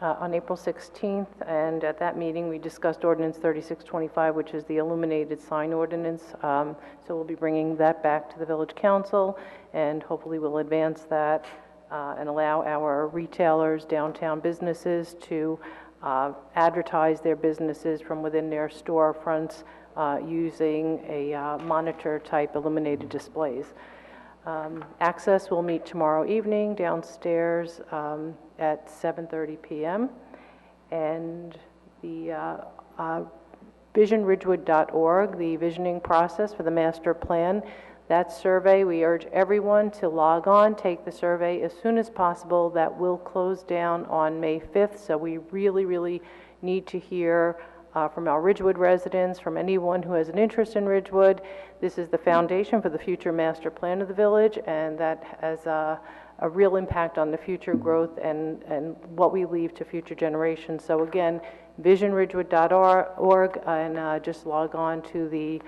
on April 16th, and at that meeting we discussed ordinance 3625, which is the illuminated sign ordinance. So we'll be bringing that back to the village council, and hopefully we'll advance that and allow our retailers, downtown businesses to advertise their businesses from within their storefronts using a monitor type illuminated displays. Access will meet tomorrow evening downstairs at 7:30 p.m. And the visionridgewood.org, the visioning process for the master plan, that survey, we urge everyone to log on, take the survey as soon as possible. That will close down on May 5th, so we really need to hear from our Ridgewood residents, from anyone who has an interest in Ridgewood. This is the foundation for the future master plan of the village, and that has a real impact on the future growth and what we leave to future generations. So again, visionridgewood.org, and just log on to the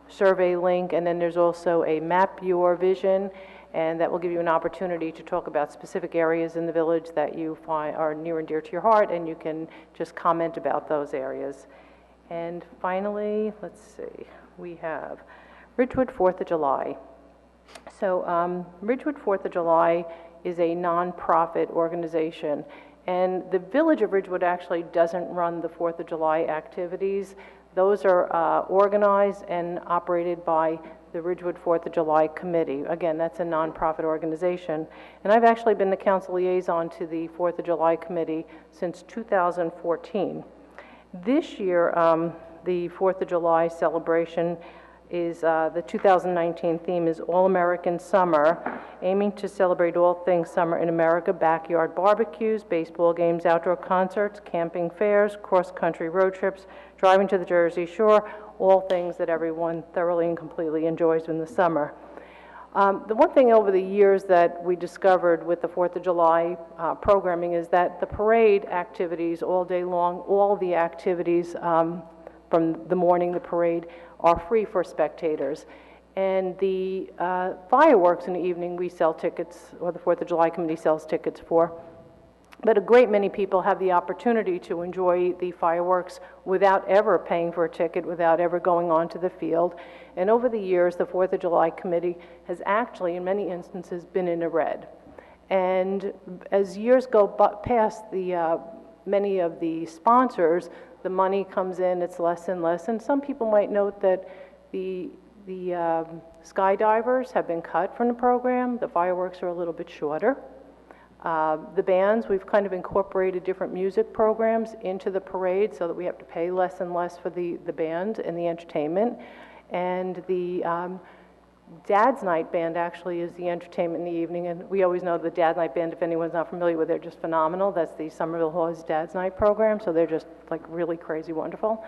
survey link, and then there's also a Map Your Vision, and that will give you an opportunity to talk about specific areas in the village that you find are near and dear to your heart, and you can just comment about those areas. And finally, let's see, we have Ridgewood 4th of July. So Ridgewood 4th of July is a nonprofit organization, and the village of Ridgewood actually doesn't run the 4th of July activities. Those are organized and operated by the Ridgewood 4th of July Committee. Again, that's a nonprofit organization. And I've actually been the council liaison to the 4th of July Committee since 2014. This year, the 4th of July celebration is, the 2019 theme is All-American Summer, aiming to celebrate all things summer in America: backyard barbecues, baseball games, outdoor concerts, camping fairs, cross-country road trips, driving to the Jersey Shore, all things that everyone thoroughly and completely enjoys in the summer. The one thing over the years that we discovered with the 4th of July programming is that the parade activities all day long, all the activities from the morning, the parade, are free for spectators. And the fireworks in the evening, we sell tickets, or the 4th of July Committee sells tickets for. But a great many people have the opportunity to enjoy the fireworks without ever paying for a ticket, without ever going onto the field. And over the years, the 4th of July Committee has actually, in many instances, been in the red. And as years go past, many of the sponsors, the money comes in, it's less and less. And some people might note that the skydivers have been cut from the program. The fireworks are a little bit shorter. The bands, we've kind of incorporated different music programs into the parade so that we have to pay less and less for the band and the entertainment. And the Dad's Night Band actually is the entertainment in the evening, and we always know the Dad's Night Band, if anyone's not familiar with it, they're just phenomenal. That's the Somerville Hall's Dad's Night program, so they're just like really crazy wonderful.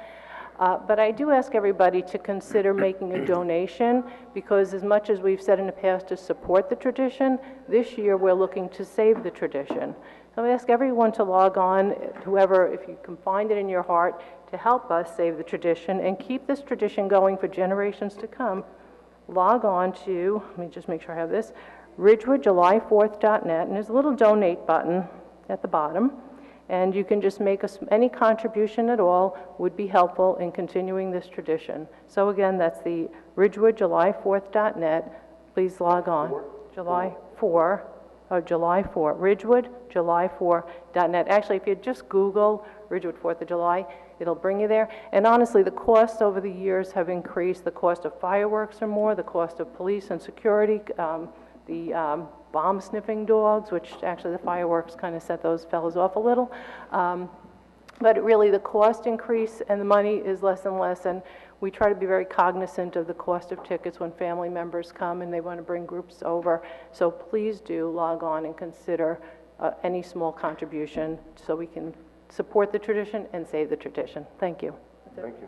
But I do ask everybody to consider making a donation, because as much as we've said in the past to support the tradition, this year we're looking to save the tradition. So I ask everyone to log on, whoever, if you can find it in your heart, to help us save the tradition and keep this tradition going for generations to come. Log on to, let me just make sure I have this, ridgewoodjuly4th.net, and there's a little donate button. at the bottom. And you can just make any contribution at all would be helpful in continuing this tradition. So again, that's the ridgewoodjuly4th.net. Please log on. July 4, Ridgewood, July4.net. Actually, if you just Google Ridgewood 4th of July, it'll bring you there. And honestly, the costs over the years have increased. The cost of fireworks are more, the cost of police and security, the bomb sniffing dogs, which actually the fireworks kind of set those fellows off a little. But really the cost increase and the money is less and less, and we try to be very cognizant of the cost of tickets when family members come and they want to bring groups over. So please do log on and consider any small contribution so we can support the tradition and save the tradition. Thank you. Thank you.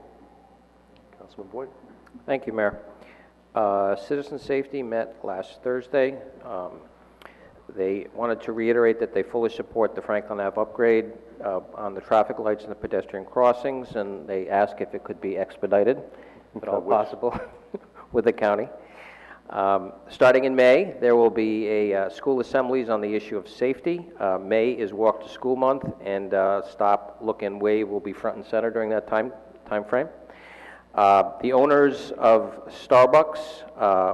Councilman Boyd. Thank you, Mayor. Citizen Safety met last Thursday. They wanted to reiterate that they fully support the Franklin Ave upgrade on the traffic lights and the pedestrian crossings, and they asked if it could be expedited, if at all possible, with the county. Starting in May, there will be school assemblies on the issue of safety. May is Walk to School Month, and Stop, Look, and Wave will be front and center during that time frame. The owners of Starbucks,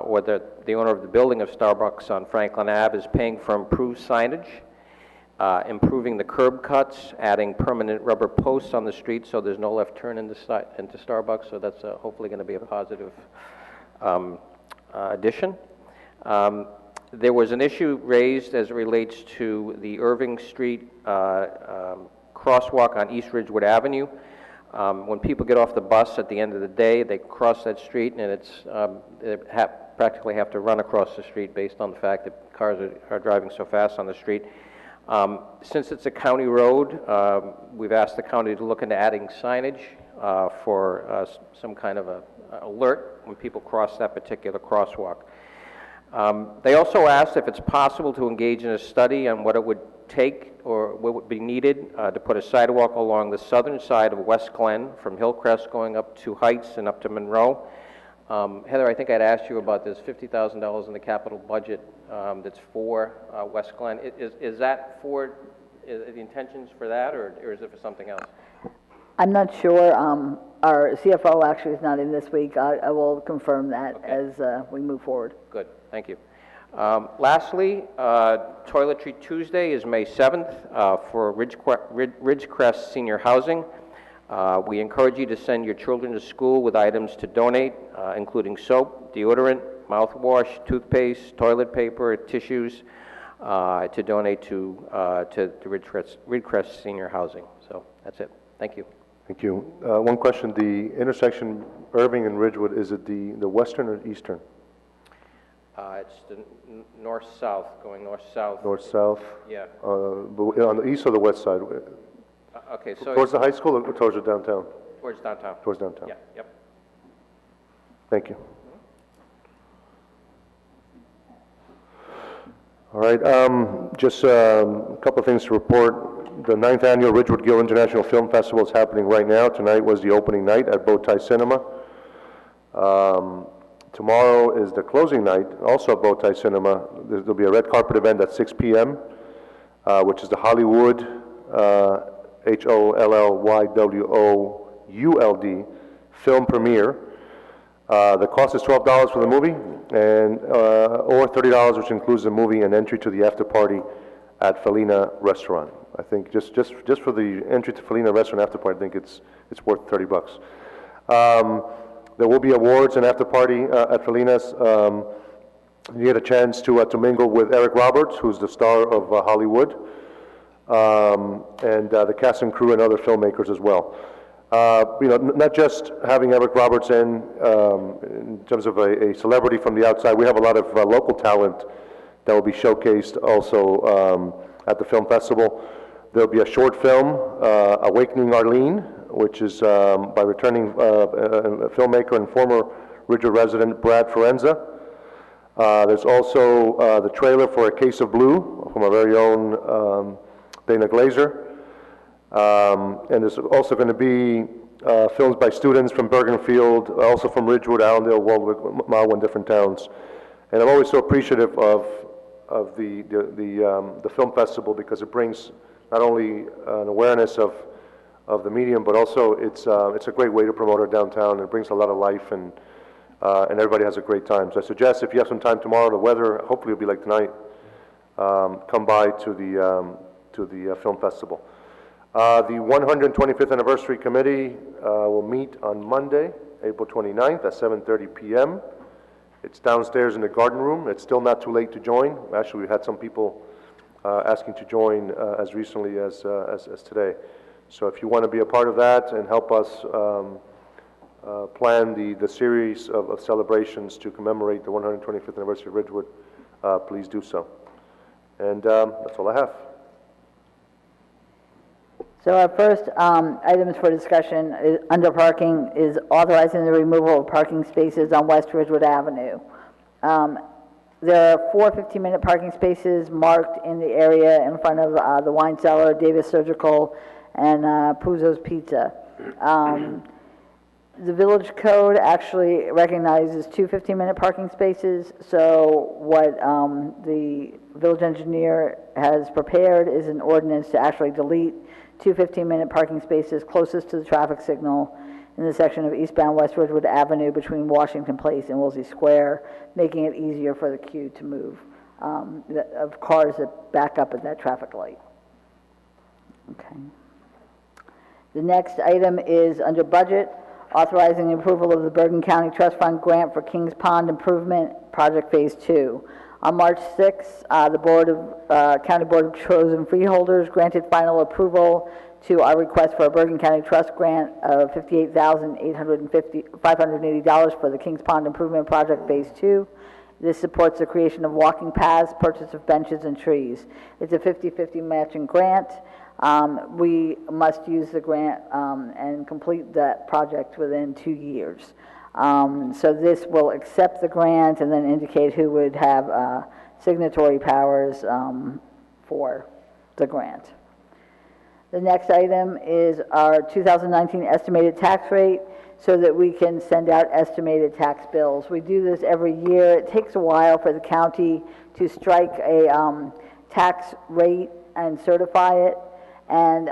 or the owner of the building of Starbucks on Franklin Ave is paying for improved signage, improving the curb cuts, adding permanent rubber posts on the street so there's no left turn into Starbucks, so that's hopefully going to be a positive addition. There was an issue raised as it relates to the Irving Street crosswalk on East Ridgewood Avenue. When people get off the bus at the end of the day, they cross that street, and they practically have to run across the street based on the fact that cars are driving so fast on the street. Since it's a county road, we've asked the county to look into adding signage for some kind of a alert when people cross that particular crosswalk. They also asked if it's possible to engage in a study on what it would take or what would be needed to put a sidewalk along the southern side of West Glen from Hillcrest going up to Heights and up to Monroe. Heather, I think I'd asked you about this $50,000 in the capital budget that's for West Glen. Is that for the intentions for that, or is it for something else? I'm not sure. Our CFO actually is not in this week. I will confirm that as we move forward. Good, thank you. Lastly, Toiletry Tuesday is May 7th for Ridgecrest Senior Housing. We encourage you to send your children to school with items to donate, including soap, deodorant, mouthwash, toothpaste, toilet paper, tissues, to donate to Ridgecrest Senior Housing. So that's it. Thank you. Thank you. One question, the intersection Irving and Ridgewood, is it the western or eastern? It's the north-south, going north-south. North-south? Yeah. On the east or the west side? Okay, so... Towards the high school or towards the downtown? Towards downtown. Towards downtown. Yeah, yep. Thank you. All right, just a couple of things to report. The 9th Annual Ridgewood Gill International Film Festival is happening right now. Tonight was the opening night at Bowtie Cinema. Tomorrow is the closing night, also at Bowtie Cinema. There'll be a red carpet event at 6 p.m., which is the Hollywood, HOLLYWOULD film premiere. The cost is $12 for the movie, and or $30, which includes the movie and entry to the after party at Felina Restaurant. I think just for the entry to Felina Restaurant after party, I think it's worth $30. There will be awards and after party at Felina's. You get a chance to mingle with Eric Roberts, who's the star of Hollywood, and the cast and crew and other filmmakers as well. Not just having Eric Roberts in terms of a celebrity from the outside. We have a lot of local talent that will be showcased also at the film festival. There'll be a short film, Awakening Arlene, which is by returning filmmaker and former Ridgewood resident Brad Forenza. There's also the trailer for A Case of Blue from our very own Dana Glazer. And there's also going to be films by students from Bergenfield, also from Ridgewood, Allendale, Waldwick, Mahwah, and different towns. And I'm always so appreciative of the film festival because it brings not only an awareness of the medium, but also it's a great way to promote our downtown. It brings a lot of life, and everybody has a great time. So I suggest if you have some time tomorrow, the weather hopefully will be like tonight, come by to the film festival. The 125th Anniversary Committee will meet on Monday, April 29th at 7:30 p.m. It's downstairs in the garden room. It's still not too late to join. Actually, we had some people asking to join as recently as today. So if you want to be a part of that and help us plan the series of celebrations to commemorate the 125th anniversary of Ridgewood, please do so. And that's all I have. So our first items for discussion under parking is authorizing the removal of parking spaces on West Ridgewood Avenue. There are 4 15-minute parking spaces marked in the area in front of the wine cellar, Davis Surgical, and Puzo's Pizza. The village code actually recognizes 2 15-minute parking spaces, so what the village engineer has prepared is an ordinance to actually delete 2 15-minute parking spaces closest to the traffic signal in the section of eastbound West Ridgewood Avenue between Washington Place and Woolsey Square, making it easier for the queue to move of cars that back up at that traffic light. Okay. The next item is under budget, authorizing the approval of the Bergen County Trust Fund grant for Kings Pond Improvement Project Phase 2. On March 6th, the County Board of Chosen Freeholders granted final approval to our request for a Bergen County Trust grant of $58,580 for the Kings Pond Improvement Project Phase 2. This supports the creation of walking paths, purchase of benches and trees. It's a 50-50 matching grant. We must use the grant and complete that project within 2 years. So this will accept the grant and then indicate who would have signatory powers for the grant. The next item is our 2019 estimated tax rate so that we can send out estimated tax bills. We do this every year. It takes a while for the county to strike a tax rate and certify it, and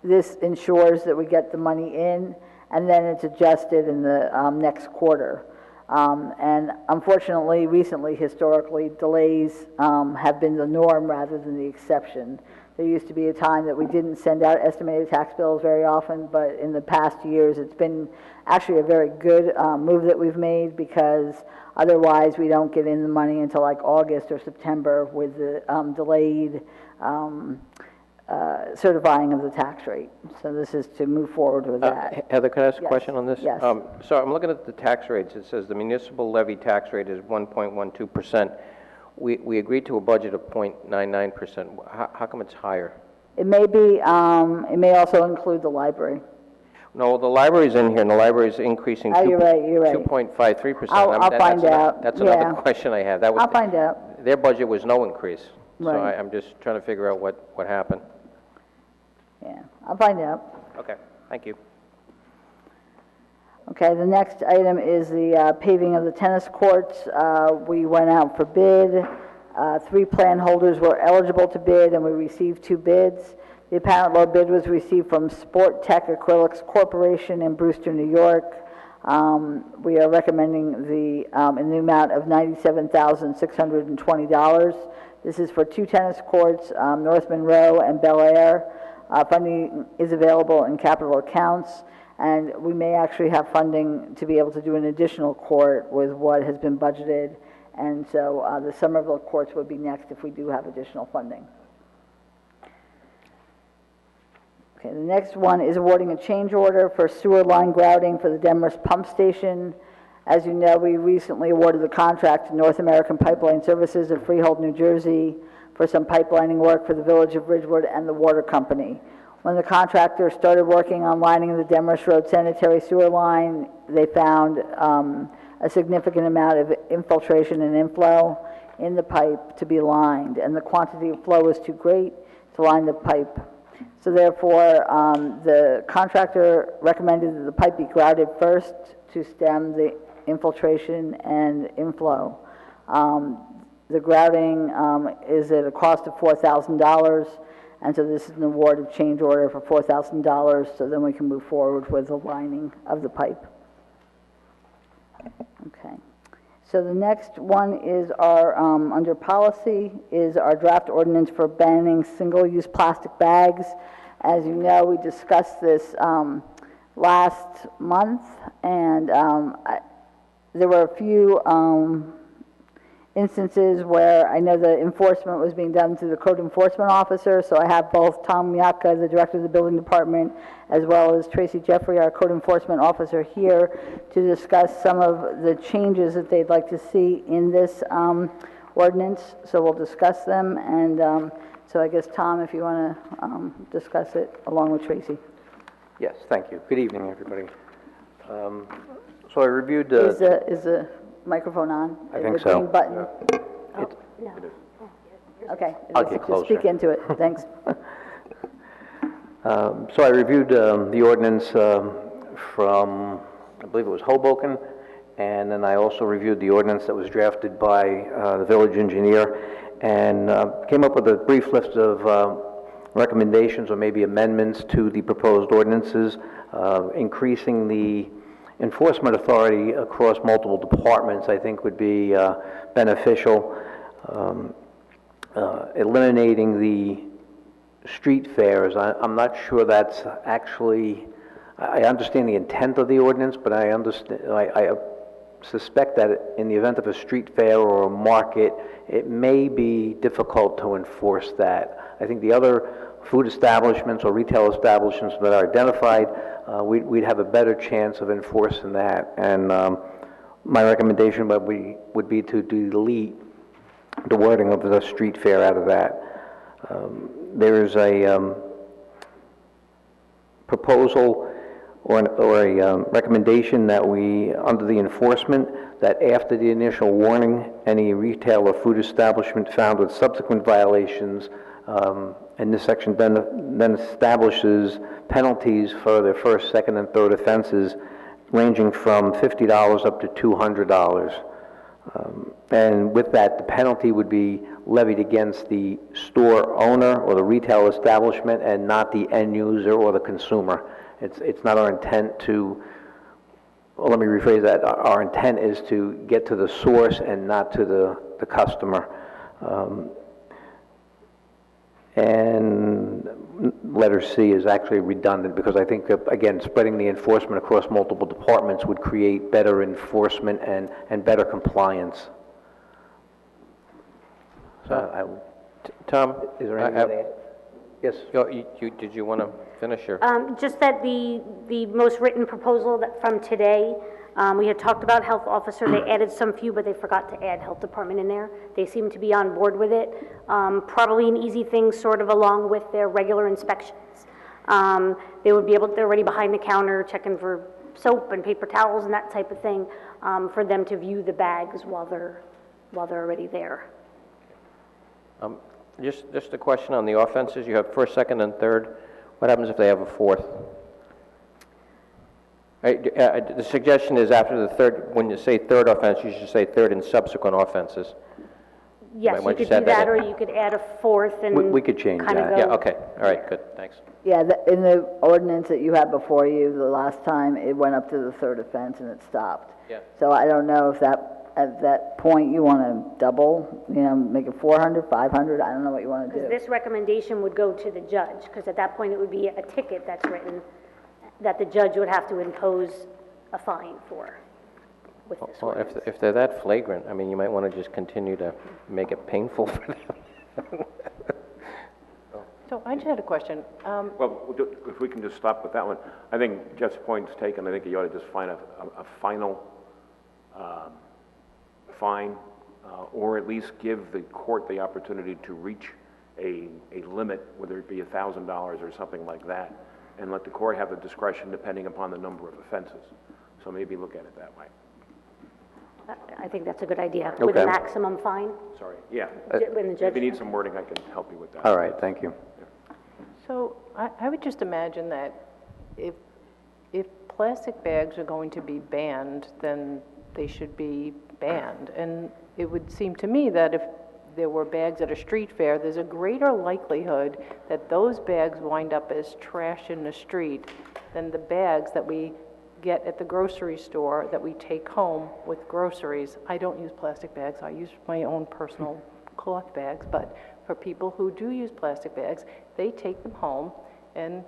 this ensures that we get the money in, and then it's adjusted in the next quarter. And unfortunately, recently, historically, delays have been the norm rather than the exception. There used to be a time that we didn't send out estimated tax bills very often, but in the past years, it's been actually a very good move that we've made, because otherwise we don't get in the money until like August or September with the delayed certifying of the tax rate. So this is to move forward with that. Heather, can I ask a question on this? Yes. So I'm looking at the tax rates. It says the municipal levy tax rate is 1.12%. We agreed to a budget of 0.99%. How come it's higher? It may be, it may also include the library. No, the library's in here, and the library's increasing You're right. 2.53%. I'll find out. That's another question I have. I'll find out. Their budget was no increase. So Right. I'm just trying to figure out what happened. Yeah, I'll find out. Okay, thank you. Okay, the next item is the paving of the tennis courts. We went out for bid. 3 plan holders were eligible to bid, and we received 2 bids. The apparent low bid was received from Sport Tech Acrylics Corporation in Brewster, New York. We are recommending in the amount of $97,620. This is for 2 tennis courts, North Monroe and Bel Air. Funding is available in capital accounts, and we may actually have funding to be able to do an additional court with what has been budgeted, and so the Somerville courts would be next if we do have additional funding. Okay, the next one is awarding a change order for sewer line grouting for the Demorest Pump Station. As you know, we recently awarded the contract to North American Pipeline Services of Freehold, New Jersey, for some pipelining work for the Village of Ridgewood and the water company. When the contractor started working on lining the Demorest Road sanitary sewer line, they found a significant amount of infiltration and inflow in the pipe to be lined, and the quantity of flow was too great to line the pipe. So therefore, the contractor recommended that the pipe be grouted first to stem the infiltration and inflow. The grouting is at a cost of $4,000, And so this is an award of change order for $4,000, so then we can move forward with the lining of the pipe. Okay. So the next one is our, under policy, is our draft ordinance for banning single-use plastic bags. As you know, we discussed this last month, and there were a few instances where I know the enforcement was being done through the code enforcement officer, so I have both Tom Miaka, the director of the building department, as well as Tracy Jeffrey, our code enforcement officer, here to discuss some of the changes that they'd like to see in this ordinance. So we'll discuss them, and so I guess, Tom, if you want to discuss it along with Tracy. Yes, thank you. Good evening, everybody. So I reviewed... Is the microphone on? I think the so. green button? No. Okay. I'll get Just closer. speak into it. Thanks. So I reviewed the ordinance from, I believe it was Hoboken, and then I also reviewed the ordinance that was drafted by the village engineer, and came up with a brief list of recommendations or maybe amendments to the proposed ordinances, increasing the enforcement authority across multiple departments, I think would be beneficial. Eliminating the street fairs, I'm not sure that's actually, I understand the intent of the ordinance, but I suspect that in the event of a street fair or a market, it may be difficult to enforce that. I think the other food establishments or retail establishments that are identified, we'd have a better chance of enforcing that. And my recommendation would be to delete the wording of the street fair out of that. There's a proposal or a recommendation that we, under the enforcement, that after the initial warning, any retail or food establishment found with subsequent violations, and this section then establishes penalties for their first, second, and third offenses ranging from $50 up to $200. And with that, the penalty would be levied against the store owner or the retail establishment and not the end user or the consumer. It's not our intent to, well, let me rephrase that. Our intent is to get to the source and not to the customer. And letter C is actually redundant because I think, again, spreading the enforcement across multiple departments would create better enforcement and better compliance. So Tom, is there anything? Yes. Did you want to finish your? Just that the most written proposal from today, we had talked about health officer. They added some few, but they forgot to add health department in there. They seem to be on board with it. Probably an easy thing, sort of along with their regular inspections. They would be able, they're already behind the counter checking for soap and paper towels and that type of thing, for them to view the bags while they're already there. Just a question on the offenses. You have first, second, and third. What happens if they have a fourth? The suggestion is after the third, when you say third offense, you should say third and subsequent offenses. Yes, you could do that, or you could add a fourth and we could change kind of that. go. Yeah, okay. All right, good. Thanks. Yeah, in the ordinance that you had before you the last time, it went up to the third offense and it stopped. Yeah. So I don't know if at that point you want to double, make it 400, 500, I don't know what you want to do. Because this recommendation would go to the judge, because at that point it would be a ticket that's written that the judge would have to impose a fine for with this Well, ordinance. if they're that flagrant, I mean, you might want to just continue to make it painful for them. So I just had a question. Well, if we can just stop with that one. I think Jeff's point's taken. I think you ought to just find a final fine, or at least give the court the opportunity to reach a limit, whether it be $1,000 or something like that, and let the court have the discretion depending upon the number of offenses. So maybe look at it that way. I think that's a good idea, with a maximum fine. Sorry, yeah. When the judge. If you need some wording, I can help you with that. All right, thank you. So I would just imagine that if plastic bags are going to be banned, then they should be banned. And it would seem to me that if there were bags at a street fair, there's a greater likelihood that those bags wind up as trash in the street than the bags that we get at the grocery store that we take home with groceries. I don't use plastic bags, I use my own personal cloth bags, but for people who do use plastic bags, they take them home, and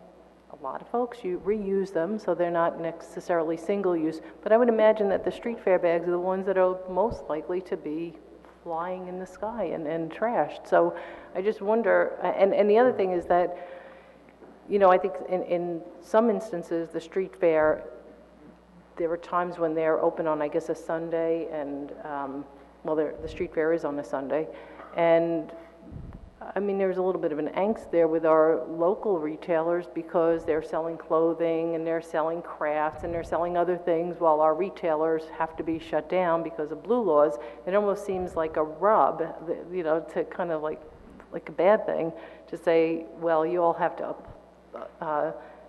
a lot of folks, you reuse them, so they're not necessarily single use. But I would imagine that the street fair bags are the ones that are most likely to be flying in the sky and trashed. So I just wonder, and the other thing is that, you know, I think in some instances, the street fair, there are times when they're open on, I guess, a Sunday, and, well, the street fair is on a Sunday, and I mean, there's a little bit of an angst there with our local retailers because they're selling clothing and they're selling crafts and they're selling other things while our retailers have to be shut down because of blue laws. It almost seems like a rub, you know, to kind of like a bad thing to say, well, you all have to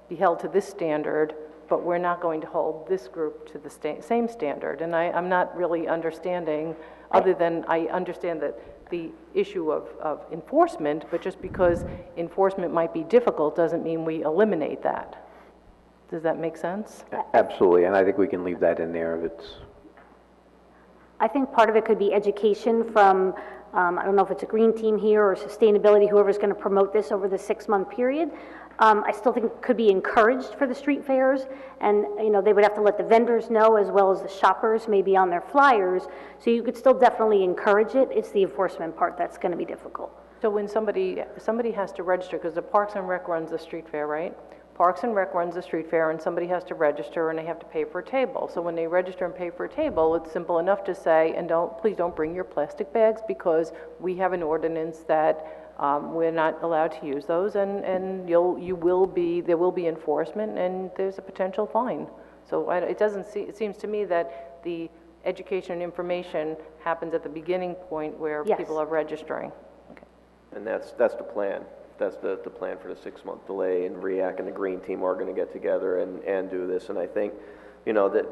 be held to this standard, but we're not going to hold this group to the same standard. And I'm not really understanding, other than I understand that the issue of enforcement, but just because enforcement might be difficult doesn't mean we eliminate that. Does that make sense? Absolutely, and I think we can leave that in there if it's... I think part of it could be education from, I don't know if it's a green team here or sustainability, whoever's going to promote this over the 6-month period. I still think it could be encouraged for the street fairs, and you know, they would have to let the vendors know as well as the shoppers maybe on their flyers, so you could still definitely encourage it. It's the enforcement part that's going to be difficult. So when somebody has to register, because the Parks and Rec runs the street fair, right? Parks and Rec runs the street fair, and somebody has to register, and they have to pay for a table. So when they register and pay for a table, it's simple enough to say, and please don't bring your plastic bags, because we have an ordinance that we're not allowed to use those, and there will be enforcement, and there's a potential fine. So it seems to me that the education and information happens at the beginning point where people are registering. Okay. And that's the plan. That's the plan for the 6-month delay, and REAC and the Green Team are going to get together and do this. And I think, you know, that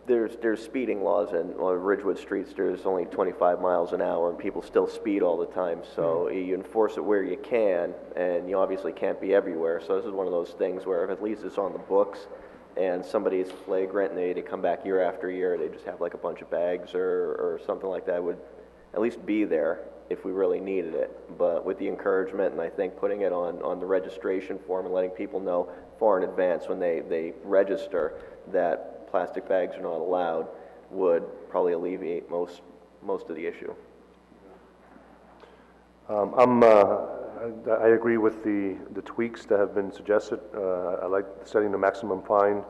there's speeding laws, and on Ridgewood streets there's only 25 miles an hour, and people still speed all the time. So you enforce it where you can, and you obviously can't be everywhere. So this is one of those things where if at least it's on the books, and somebody's flagrant, and they come back year after year, they just have like a bunch of bags or something like that, would at least be there if we really needed it. But with the encouragement, and I think putting it on the registration form and letting people know far in advance when they register that plastic bags are not allowed, would probably alleviate most of the issue. I agree with the tweaks that have been suggested. I like setting the maximum fine,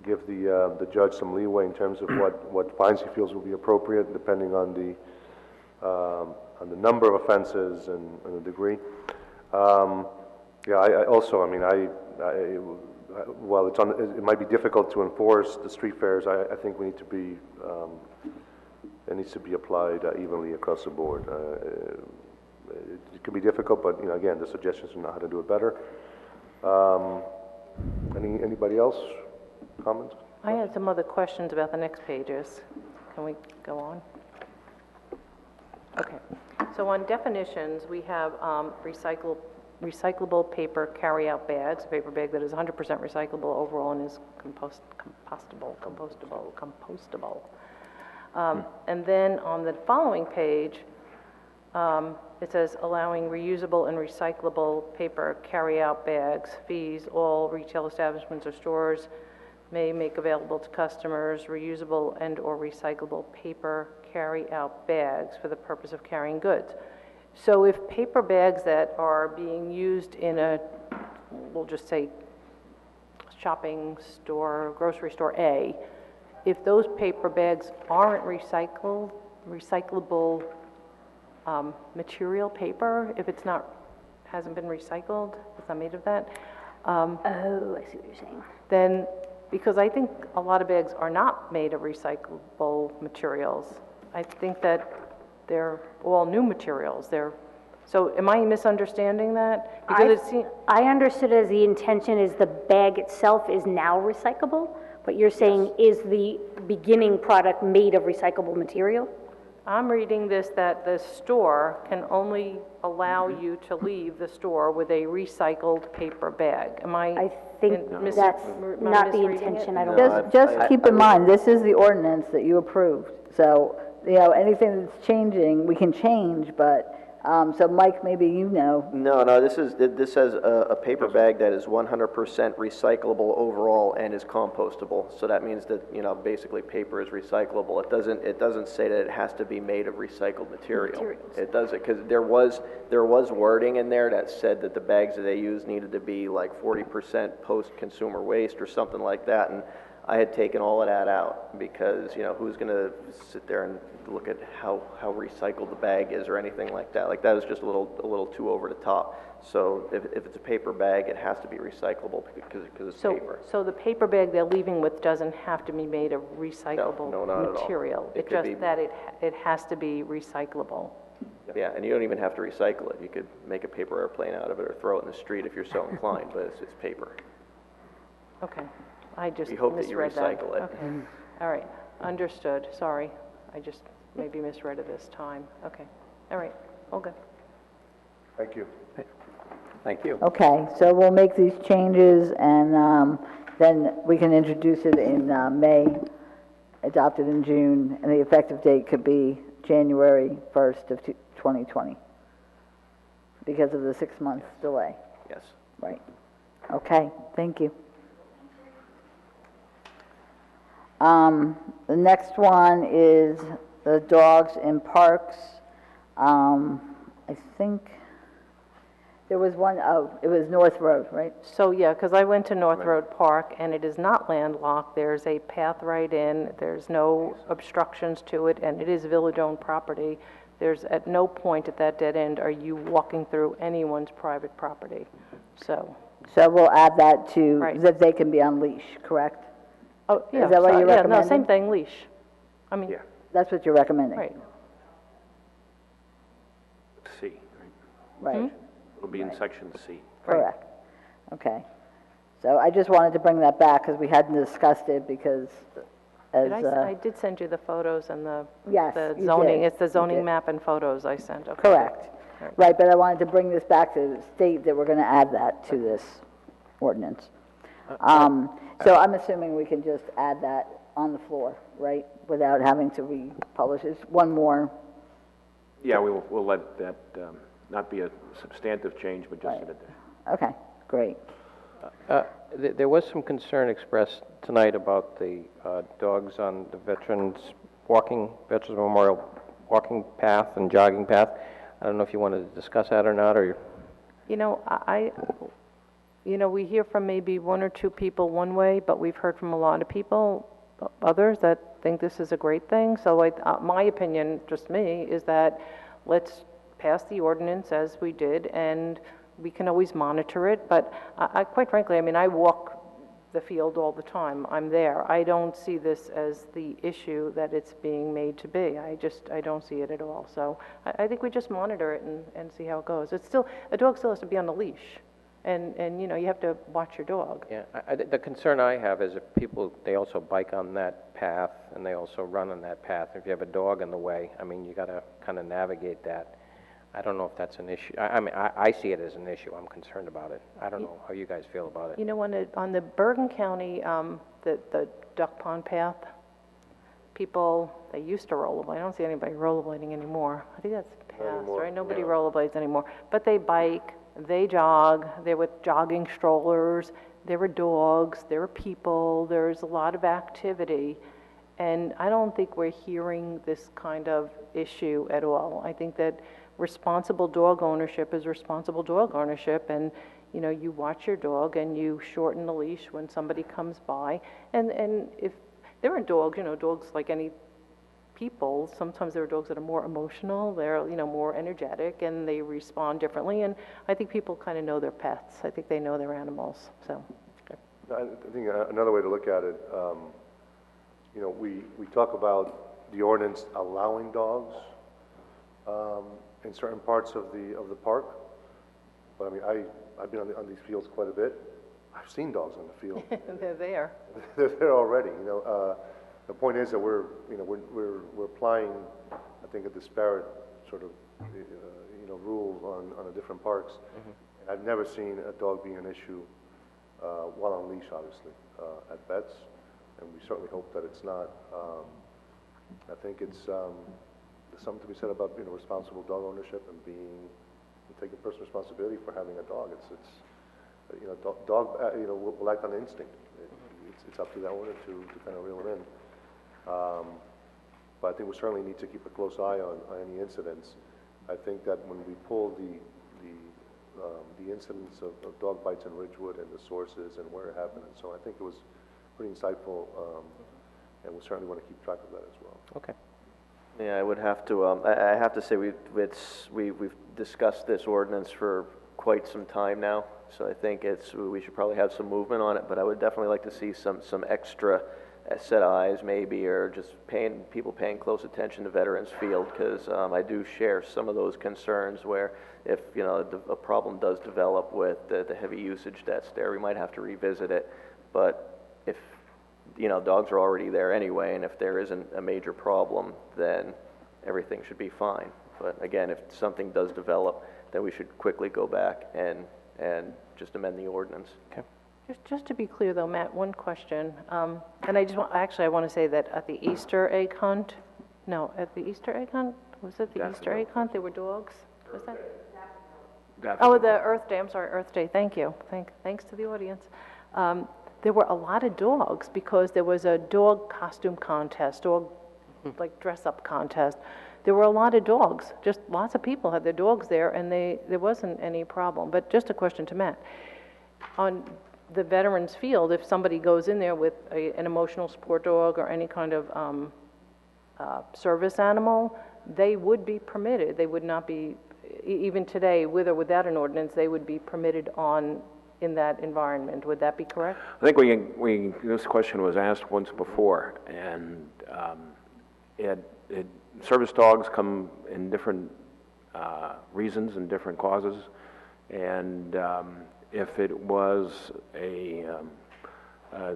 give the judge some leeway in terms of what fines he feels will be appropriate, depending on the number of offenses and the degree. While it might be difficult to enforce the street fairs, I think we need to be, it needs to be applied evenly across the board. It can be difficult, but you know, again, the suggestions on how to do it better. Anybody else? Comments? I had some other questions about the next pages. Can we go on? Okay. So on definitions, we have recyclable paper carry-out bags, a paper bag that is 100% recyclable overall and is compostable. And then on the following page, it says allowing reusable and recyclable paper carry-out bags fees. All retail establishments or stores may make available to customers reusable and or recyclable paper carry-out bags for the purpose of carrying goods. So if paper bags that are being used in a, we'll just say shopping store, grocery store A, if those paper bags aren't recyclable material paper, if it's not, hasn't been recycled, it's not made of that. Oh, I see what you're saying. Then, because I think a lot of bags are not made of recyclable materials. I think that they're all new materials. So am I misunderstanding that? Because I understood as the intention is the bag itself is now recyclable, but you're saying is the beginning product made of recyclable material? I'm reading this that the store can only allow you to leave the store with a recycled paper bag. Am I think mis- that's am not the misreading it? intention, I don't Just keep in mind, this is the ordinance that you approved. So, anything that's changing, we can change, but, so Mike, maybe you know. No, this says a paper bag that is 100% recyclable overall and is compostable. So that means that, basically paper is recyclable. It doesn't say that it has to be made of recycled material. It doesn't, because there was wording in there that said that the bags that they use needed to be like 40% post-consumer waste or something like that. And I had taken all of that out because, who's going to sit there and look at how recycled the bag is or anything like that. Like, that was just a little too over the top. So if it's a paper bag, it has to be recyclable because it's paper. So the paper bag they're leaving with doesn't have to be made of recyclable No, not at all. material? It It's could just be- that it has to be recyclable? Yeah, and you don't even have to recycle it. You could make a paper airplane out of it or throw it in the street if you're so inclined, but it's paper. Okay, I just We hope that you misread that. recycle it. Okay, all right, understood, sorry. I just maybe misread it this time. Okay, all right, all good. Thank you. Thank you. Okay, so we'll make these changes, and then we can introduce it in May, adopted in June, and the effective date could be January 1st of 2020, because of the 6-month delay. Yes. Right. Okay, thank you. The next one is the dogs in parks. I think there was one, it was North Road, right? So, yeah, because I went to North Road Park, and it is not landlocked. There's a path right in, there's no obstructions to it, and it is village-owned property. There's, at no point at that dead end are you walking through anyone's private property, so. So we'll add that to, Right. that they can be on leash, correct? Oh, yeah. Is that what so- you're yeah, recommending? no, same thing, leash. I mean, That's what you're recommending? right. C, Right, it'll be in section C. correct. Okay. So I just wanted to bring that back, because we hadn't discussed it, because as, I did send you the photos and the Yes, the you zoning. did. It's the You zoning did. map and photos I sent, okay. correct. Right. Right, but I wanted to bring this back to state that we're going to add that to this ordinance. So I'm assuming we can just add that on the floor, right, without having to republish it? One more, Yeah, we'll let that not be a substantive change, but just an addition. okay, great. There was some concern expressed tonight about the dogs on the Veterans Memorial walking path and jogging path. I don't know if you wanted to discuss that or not, or... You know, we hear from maybe one or two people one way, but we've heard from a lot of people, others, that think this is a great thing. So my opinion, just me, is that let's pass the ordinance as we did, and we can always monitor it. But quite frankly, I mean, I walk the field all the time. I'm there. I don't see this as the issue that it's being made to be. I don't see it at all. So I think we just monitor it and see how it goes. It's still, a dog still has to be on the leash. And you know, you have to watch your dog. Yeah, the concern I have is if people, they also bike on that path, and they also run on that path. If you have a dog in the way, I mean, you gotta kind of navigate that. I don't know if that's an issue. I mean, I see it as an issue. I'm concerned about it. I don't know how you guys feel about it. You know, on the Bergen County, the Duck Pond path, people, they used to rollerblade. I don't see anybody rollerblading anymore. I think that's past, right? Nobody rollerblades anymore. But they bike, they jog, they're with jogging strollers, there are dogs, there are people, there's a lot of activity. And I don't think we're hearing this kind of issue at all. I think that responsible dog ownership is responsible dog ownership, and you know, you watch your dog and you shorten the leash when somebody comes by. And if there are dogs, you know, dogs like any people, sometimes there are dogs that are more emotional, they're, you know, more energetic, and they respond differently. And I think people kind of know their pets. I think they know their animals. So I think another way to look at it, you know, we talk about the ordinance allowing dogs in certain parts of the park, but I mean, I've been on these fields quite a bit. I've seen dogs on the field. they're there. They're there already. You know, the point is that we're applying I think, a disparate sort of, rule on the different parks. And I've never seen a dog being an issue while on leash, obviously, at vets, and we certainly hope that it's not. I think there's something to be said about, responsible dog ownership and taking personal responsibility for having a dog. Dog, will act on instinct. It's up to the owner to kind of reel it in. But I think we certainly need to keep a close eye on any incidents. I think that when we pull the incidents of dog bites in Ridgewood and the sources and where it happened, and so I think it was pretty insightful, and we certainly want to keep track of that as well. Okay. Yeah, I would have to, I have to say we've discussed this ordinance for quite some time now, so I think we should probably have some movement on it, but I would definitely like to see some extra set of eyes maybe, or just people paying close attention to Veterans Field, because I do share some of those concerns where if, a problem does develop with the heavy usage that's there, we might have to revisit it, but if dogs are already there anyway, and if there isn't a major problem, then everything should be fine. But again, if something does develop, then we should quickly go back and just amend the ordinance. Okay. Just to be clear though, Matt, one question. And I want to say that at the Easter egg hunt, was it the Easter egg hunt? There were dogs? Was that? Oh, the Earth Day, I'm sorry, Earth Day, thank you. Thanks to the audience. There were a lot of dogs because there was a dog costume contest, like dress-up contest. There were a lot of dogs, just lots of people had their dogs there, and there wasn't any problem. But just a question to Matt. On the Veterans Field, if somebody goes in there with an emotional support dog or any kind of service animal, they would be permitted. They would not be, even today, with or without an ordinance, they would be permitted in that environment. Would that be correct? I think this question was asked once before, and service dogs come in different reasons and different causes, and if it was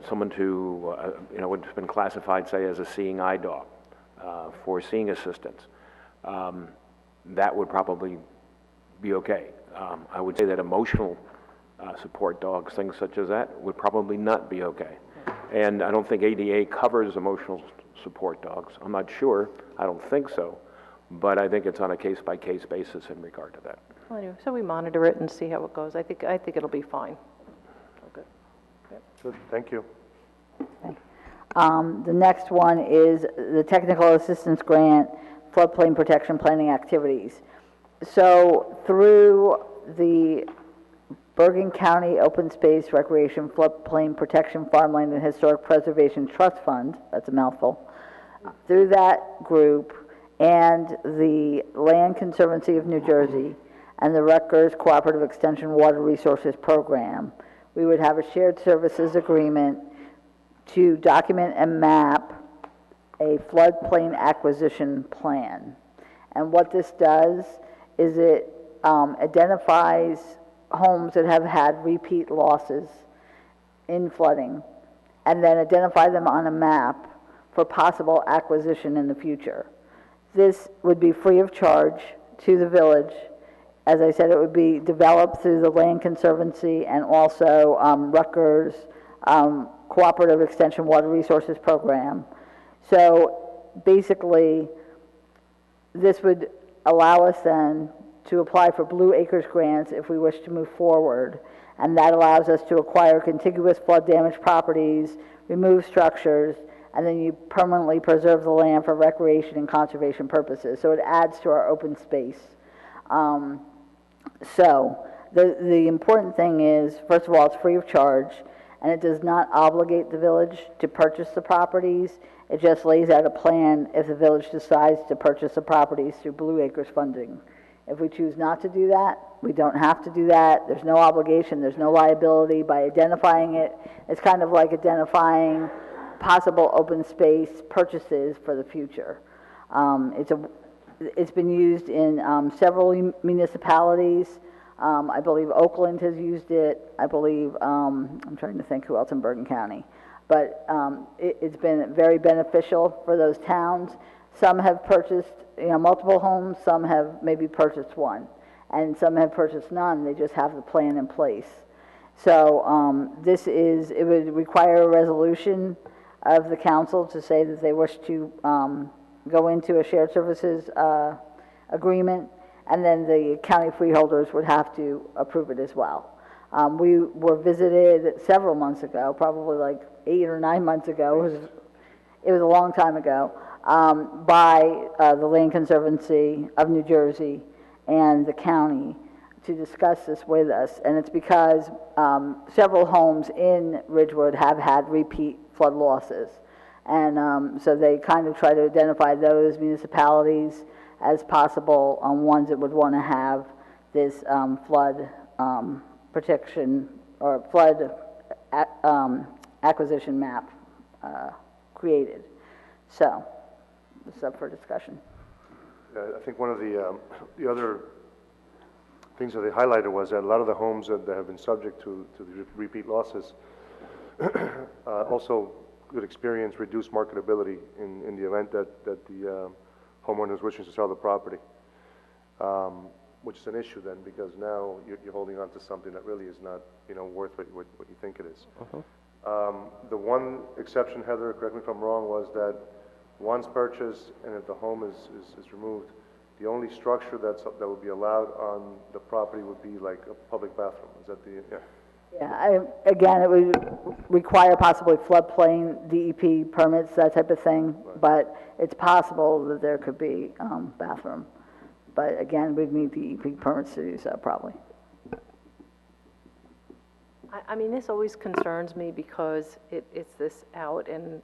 someone who would have been classified, say, as a seeing eye dog for seeing assistance, that would probably be okay. I would say that emotional support dogs, things such as that, would probably not be okay. And I don't think ADA covers emotional support dogs. I'm not sure. I don't think so. But I think it's on a case-by-case basis in regard to that. Well, anyway, so we monitor it and see how it goes. I think it'll be fine. Okay. Yep. Good, thank you. The next one is the Technical Assistance Grant, Floodplain Protection Planning Activities. So through the Bergen County Open Space Recreation Floodplain Protection Farmland and Historic Preservation Trust Fund, that's a mouthful, through that group and the Land Conservancy of New Jersey and the Rutgers Cooperative Extension Water Resources Program, we would have a shared services agreement to document and map a floodplain acquisition plan. And what this does is it identifies homes that have had repeat losses in flooding, and then identify them on a map for possible acquisition in the future. This would be free of charge to the village. As I said, it would be developed through the Land Conservancy and also Rutgers Cooperative Extension Water Resources Program. So basically, this would allow us then to apply for Blue Acres grants if we wish to move forward. And that allows us to acquire contiguous flood damaged properties, remove structures, and then you permanently preserve the land for recreation and conservation purposes. So it adds to our open space. So the important thing is, first of all, it's free of charge, and it does not obligate the village to purchase the properties. It just lays out a plan if the village decides to purchase the properties through Blue Acres funding. If we choose not to do that, we don't have to do that. There's no obligation, there's no liability. By identifying it, it's kind of like identifying possible open space purchases for the future. It's been used in several municipalities. I believe Oakland has used it. I believe, I'm trying to think who else in Bergen County. But it's been very beneficial for those towns. Some have purchased, multiple homes, some have maybe purchased one, and some have purchased none, they just have the plan in place. So it would require a resolution of the council to say that they wish to go into a shared services agreement, and then the county freeholders would have to approve it as well. We were visited several months ago, probably like 8 or 9 months ago, it was a long time ago, by the Land Conservancy of New Jersey and the county to discuss this with us. And it's because several homes in Ridgewood have had repeat flood losses. And so they kind of try to identify those municipalities as possible ones that would want to have this flood protection or flood acquisition map created. So it's up for discussion. I think one of the other things that they highlighted was that a lot of the homes that have been subject to the repeat losses also could experience reduced marketability in the event that the homeowner is wishing to sell the property, which is an issue then, because now you're holding on to something that really is not, worth what you think it is. The one exception, Heather, correct me if I'm wrong, was that once purchased and if the home is removed, the only structure that would be allowed on the property would be like a public bathroom. Is that the, yeah? Yeah, again, it would require possibly floodplain, DEP permits, that type of thing, but it's possible that there could be bathroom. But again, we'd need DEP permits to do so, probably. I mean, this always concerns me because it's this out, and,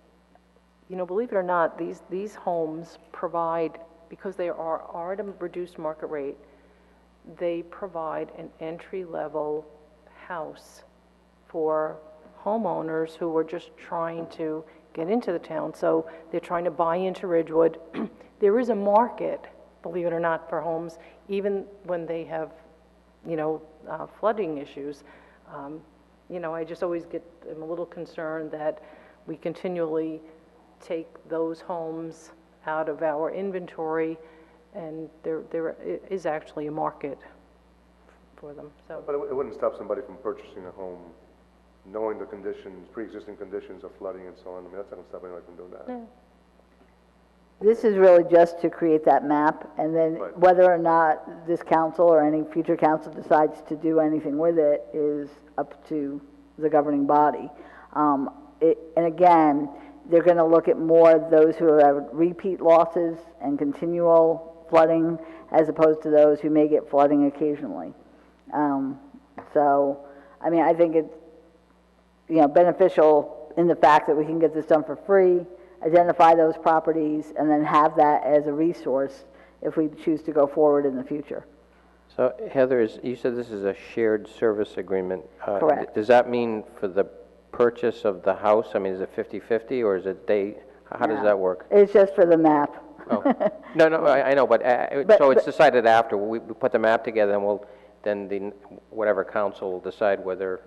believe it or not, these homes provide, because they are at a reduced market rate, they provide an entry-level house for homeowners who are just trying to get into the town. So they're trying to buy into Ridgewood. There is a market, believe it or not, for homes, even when they have, flooding issues. I just always I'm a little concerned that we continually take those homes out of our inventory, and there is actually a market for them. So, but it wouldn't stop somebody from purchasing a home, knowing the conditions, pre-existing conditions of flooding and so on. I mean, that's not going to stop anybody from doing that. Yeah. This is really just to create that map, and then whether or not this council or any future council decides to do anything with it is up to the governing body. And again, they're going to look at more those who have repeat losses and continual flooding, as opposed to those who may get flooding occasionally. So, I mean, I think it's, beneficial in the fact that we can get this done for free, identify those properties, and then have that as a resource if we choose to go forward in the future. So Heather, you said this is a shared service agreement. Correct. Does that mean for the purchase of the house? I mean, is it 50-50 or is it how does that work? It's just for the map. Oh. No, I know, but so it's decided after we put the map together, and then whatever council will decide whether.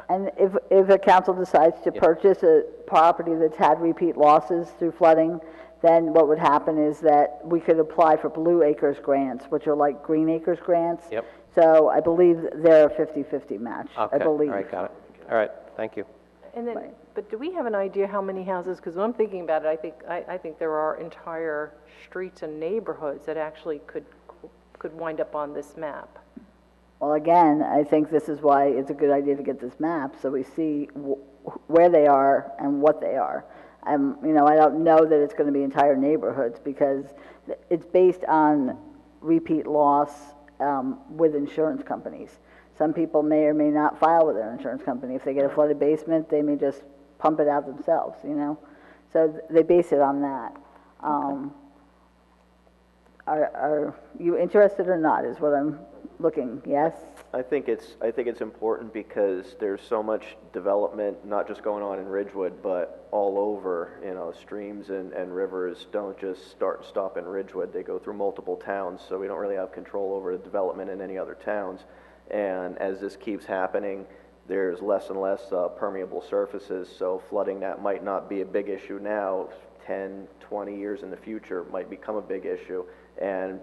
And if a council decides to purchase a property that's had repeat losses through flooding, then what would happen is that we could apply for Blue Acres grants, which are like Green Acres grants. Yep. So I believe they're a 50-50 match. Okay. I believe. All right, got it. All right, thank you. And then, but do we have an idea how many houses? Because when I'm thinking about it, I think there are entire streets and neighborhoods that actually could wind up on this map. Well, again, I think this is why it's a good idea to get this map so we see where they are and what they are. I don't know that it's going to be entire neighborhoods because it's based on repeat loss with insurance companies. Some people may or may not file with their insurance company. If they get a flooded basement, they may just pump it out themselves, So they base it on that. Are you interested or not is what I'm looking, yes? I think it's important because there's so much development, not just going on in Ridgewood, but all over. Streams and rivers don't just start and stop in Ridgewood. They go through multiple towns, so we don't really have control over the development in any other towns. And as this keeps happening, there's less and less permeable surfaces, so flooding that might not be a big issue now, 10, 20 years in the future might become a big issue, and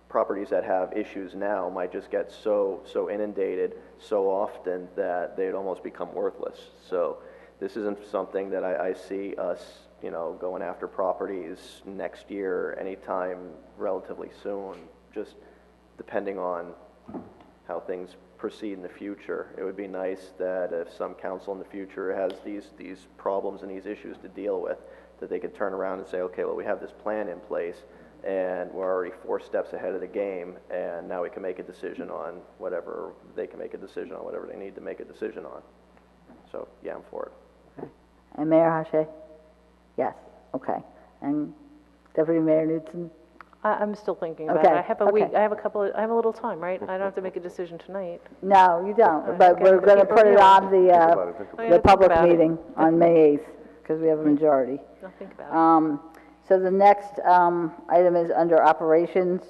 properties that have issues now might just get so inundated so often that they'd almost become worthless. So this isn't something that I see us, you know, going after properties next year, anytime relatively soon, just depending on how things proceed in the future. It would be nice that if some council in the future has these problems and these issues to deal with, that they could turn around and say, okay, well, we have this plan in place, and we're already 4 steps ahead of the game, and now we can make a decision on whatever, they can make a decision on whatever they need to make a decision on. So, yeah, I'm for it. And Mayor Hache? Yes, okay. And Deputy Mayor Newton? I'm still thinking about Okay, it. I have a week, okay. I have a little time, right? I don't have to make a decision tonight. No, you don't, but Okay, we're going to keep put it reviewing. on Think about it, think about it. the public Think about it. meeting on May 8th, because we have a majority. I'll think about it. So the next item is under operations,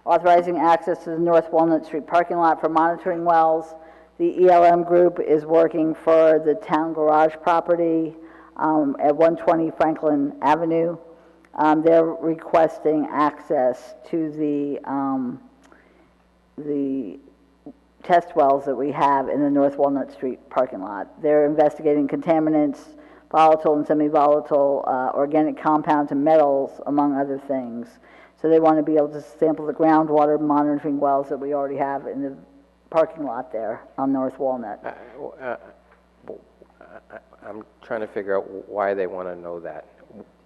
authorizing access to the North Walnut Street parking lot for monitoring wells. The ELM group is working for the town garage property at 120 Franklin Avenue. They're requesting access to the test wells that we have in the North Walnut Street parking lot. They're investigating contaminants, volatile and semi-volatile organic compounds and metals, among other things. So they want to be able to sample the groundwater monitoring wells that we already have in the parking lot there on North Walnut. I'm trying to figure out why they want to know that.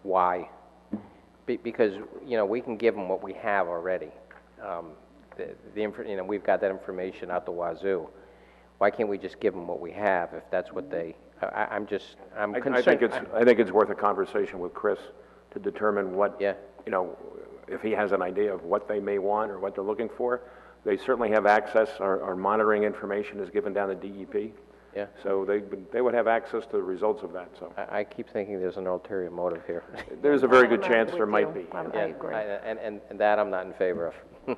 Why? Because, you know, we can give them what we have already. You know, we've got that information out the wazoo. Why can't we just give them what we have if that's what they, I'm concerned. I think it's worth a conversation with Chris to determine what, you know, if he has an idea of what they may want or what they're looking for. They certainly have access, our monitoring information is given down to DEP. Yeah. So they would have access to the results of that, so. I keep thinking there's an ulterior motive here. There's a very good chance there might be. I agree. And that I'm not in favor of.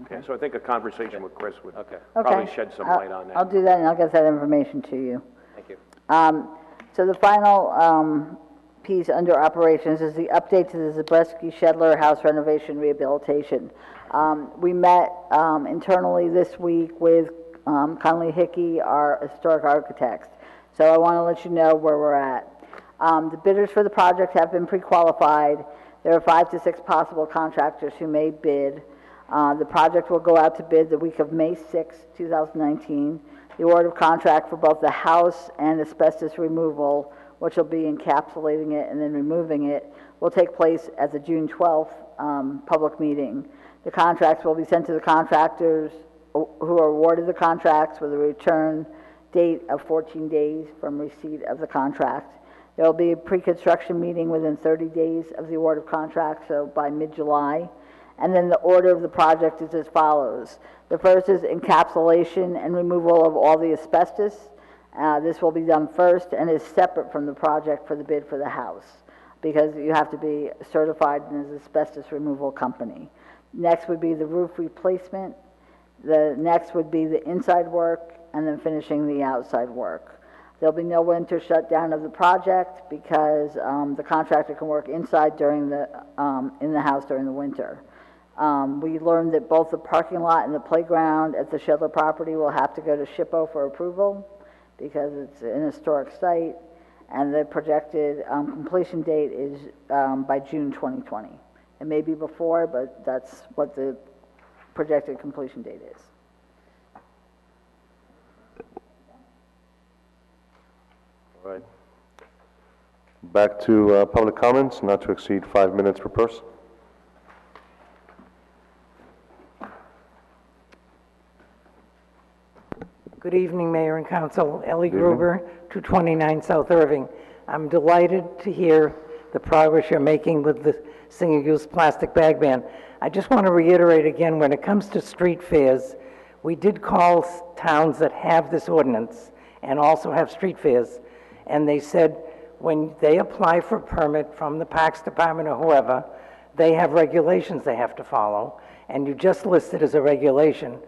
Okay, so I think a conversation with Chris would Okay. probably shed some light on that. I'll do that, and I'll get that information to you. Thank you. So the final piece under operations is the update to the Zabreski-Shedler House renovation rehabilitation. We met internally this week with Conley Hickey, our historic architect. So I want to let you know where we're at. The bidders for the project have been pre-qualified. There are 5 to 6 possible contractors who may bid. The project will go out to bid the week of May 6, 2019. The award of contract for both the house and asbestos removal, which will be encapsulating it and then removing it, will take place at the June 12th public meeting. The contracts will be sent to the contractors who are awarded the contracts with a return date of 14 days from receipt of the contract. There will be a pre-construction meeting within 30 days of the award of contract, so by mid-July. And then the order of the project is as follows. The first is encapsulation and removal of all the asbestos. This will be done first and is separate from the project for the bid for the house, because you have to be certified as an asbestos removal company. Next would be the roof replacement. The next would be the inside work, and then finishing the outside work. There'll be no winter shutdown of the project because the contractor can work inside during in the house during the winter. We learned that both the parking lot and the playground at the Shedler property will have to go to SHPO for approval because it's an historic site, and the projected completion date is by June 2020. It may be before, but that's what the projected completion date is. All right. Back to public comments, not to exceed 5 minutes per person. Good evening, Mayor and Council. Ellie Gruber, 229 South Irving. I'm delighted to hear the progress you're making with the single-use plastic bag ban. I just want to reiterate again, when it comes to street fairs, we did call towns that have this ordinance and also have street fairs, and they said when they apply for a permit from the Parks Department or whoever, they have regulations they have to follow, and you just listed as a regulation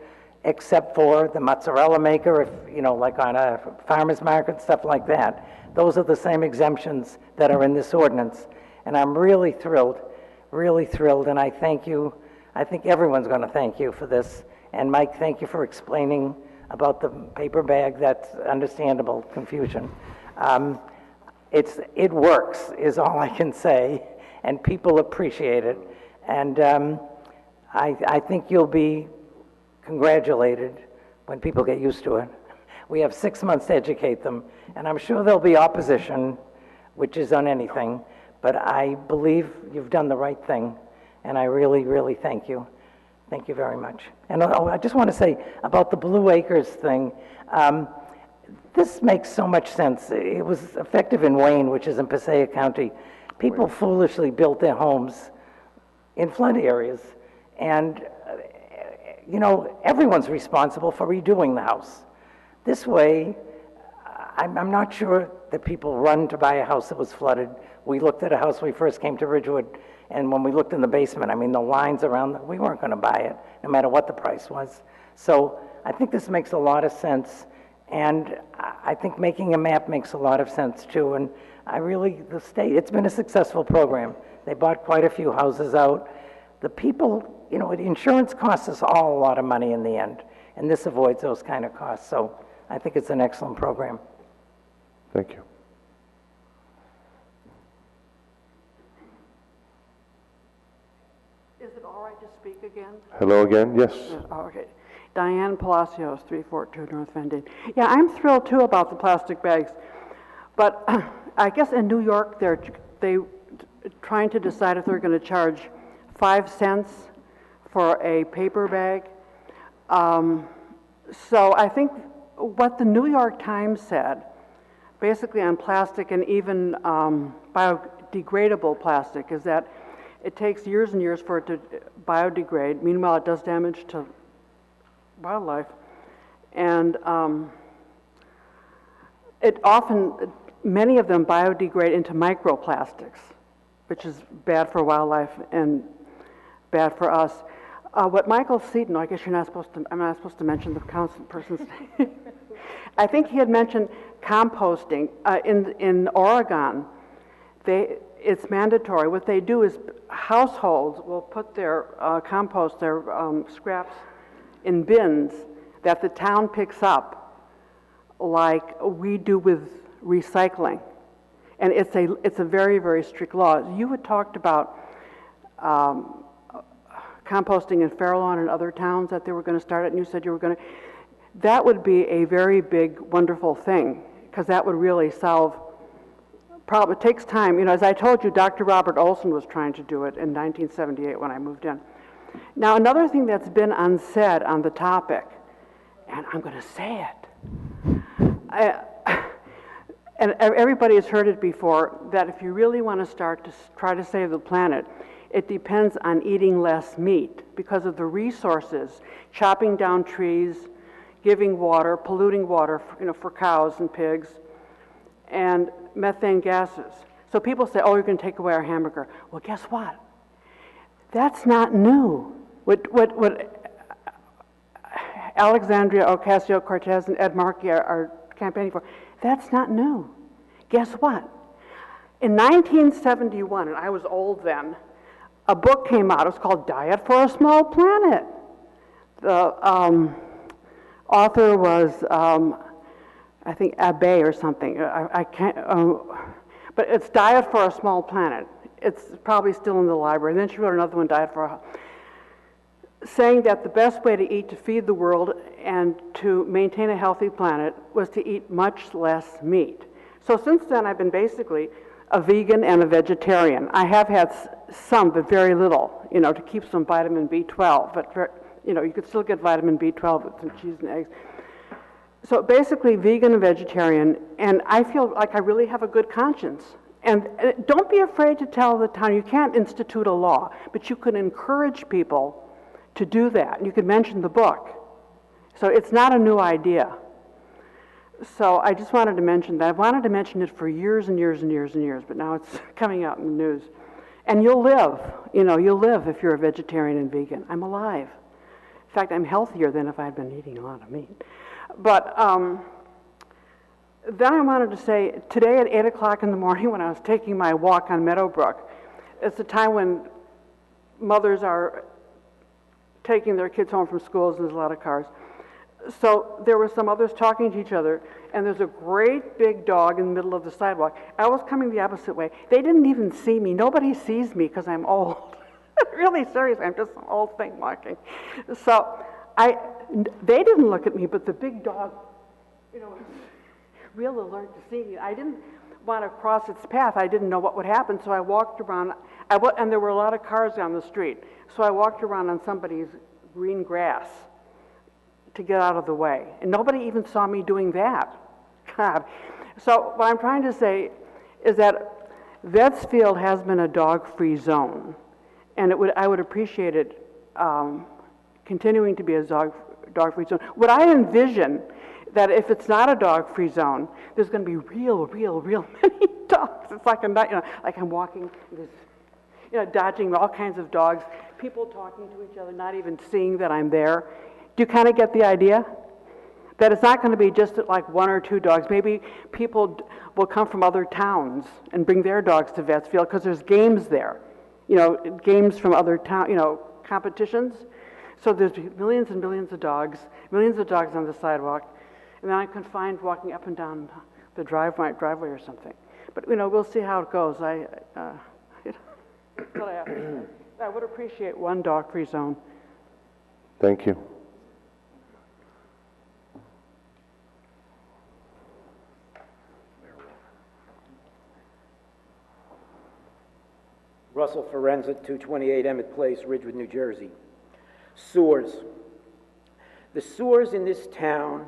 except for the mozzarella maker, if, you know, like on a farmer's market, stuff like that. Those are the same exemptions that are in this ordinance. And I'm really thrilled, and I thank you. I think everyone's going to thank you for this. And Mike, thank you for explaining about the paper bag. That's understandable confusion. It works, is all I can say, and people appreciate it. And I think you'll be congratulated when people get used to it. We have 6 months to educate them, and I'm sure there'll be opposition, which is on anything, but I believe you've done the right thing, and I really, really thank you. Thank you very much. And I just want to say about the Blue Acres thing, this makes so much sense. It was effective in Wayne, which is in Passaic County. People foolishly built their homes in flood areas, and you know, everyone's responsible for redoing the house. This way, I'm not sure that people run to buy a house that was flooded. We looked at a house when we first came to Ridgewood, and when we looked in the basement, I mean, the lines around, we weren't going to buy it, no matter what the price was. So I think this makes a lot of sense, and I think making a map makes a lot of sense too. And the state, it's been a successful program. They bought quite a few houses out. The people, you know, insurance costs us all a lot of money in the end, and this avoids those kind of costs. So I think it's an excellent program. Thank you. Is it all right to speak again? Hello again, yes. Oh, okay. Diane Palacios, 342 North Vending. Yeah, I'm thrilled too about the plastic bags, but I guess in New York they're trying to decide if they're going to charge 5 cents for a paper bag. So I think what the New York Times said, basically on plastic and even biodegradable plastic, is that it takes years and years for it to biodegrade. Meanwhile, it does damage to wildlife. And many of them biodegrade into microplastics, which is bad for wildlife and bad for us. What Michael Seaton, I guess I'm not supposed to mention the council person's name. I think he had mentioned composting. In Oregon, it's mandatory. What they do is households will put their compost, their scraps, in bins that the town picks up, like we do with recycling. And it's a very, very strict law. You had talked about composting in Farallon and other towns that they were going to start it, and you said you were going to. That would be a very big, wonderful thing, because that would really solve problem. It takes time. You know, as I told you, Dr. Robert Olson was trying to do it in 1978 when I moved in. Now, another thing that's been unsaid on the topic, and I'm going to say it, and everybody has heard it before, that if you really want to start to try to save the planet, it depends on eating less meat because of the resources, chopping down trees, giving water, polluting water, for cows and pigs, and methane gases. So people say, oh, you're going to take away our hamburger. Well, guess what? That's not new. What Alexandria Ocasio-Cortez and Ed Markey are campaigning for, that's not new. Guess what? In 1971, and I was old then, a book came out. It was called Diet for a Small Planet. The author was, I think, Abbé or something. I can't, but it's Diet for a Small Planet. It's probably still in the library. Then she wrote another one, Diet for a, saying that the best way to eat to feed the world and to maintain a healthy planet was to eat much less meat. So since then, I've been basically a vegan and a vegetarian. I have had some, but very little, to keep some vitamin B12. But, you could still get vitamin B12 with some cheese and eggs. So basically vegan and vegetarian, and I feel like I really have a good conscience. And don't be afraid to tell the town. You can't institute a law, but you can encourage people to do that. You could mention the book. So it's not a new idea. So I just wanted to mention that. I've wanted to mention it for years and years and years and years, but now it's coming out in the news. And you'll live, you'll live if you're a vegetarian and vegan. I'm alive. In fact, I'm healthier than if I'd been eating a lot of meat. But then I wanted to say, today at 8 o'clock in the morning when I was taking my walk on Meadowbrook, it's the time when mothers are taking their kids home from schools and there's a lot of cars. So there were some others talking to each other, and there's a great big dog in the middle of the sidewalk. I was coming the opposite way. They didn't even see me. Nobody sees me because I'm old. Really serious, I'm just an old thing walking. So they didn't look at me, but the big dog, was real alert to see me. I didn't want to cross its path. I didn't know what would happen, so I walked around. And there were a lot of cars down the street, so I walked around on somebody's green grass to get out of the way. And nobody even saw me doing that. God. So what I'm trying to say is that Vetsfield has been a dog-free zone, and I would appreciate it continuing to be a dog-free zone. Would I envision that if it's not a dog-free zone, there's going to be real many dogs? It's like like I'm walking, dodging all kinds of dogs, people talking to each other, not even seeing that I'm there. Do you kind of get the idea? That it's not going to be just like one or two dogs. Maybe people will come from other towns and bring their dogs to Vetsfield because there's games there. Games from other towns, competitions. So there's millions and millions of dogs on the sidewalk. And then I'm confined walking up and down the driveway or something. But, we'll see how it goes. I would appreciate one dog-free zone. Thank you. Russell Forenza, 228 Emmett Place, Ridgewood, New Jersey. Sewers. The sewers in this town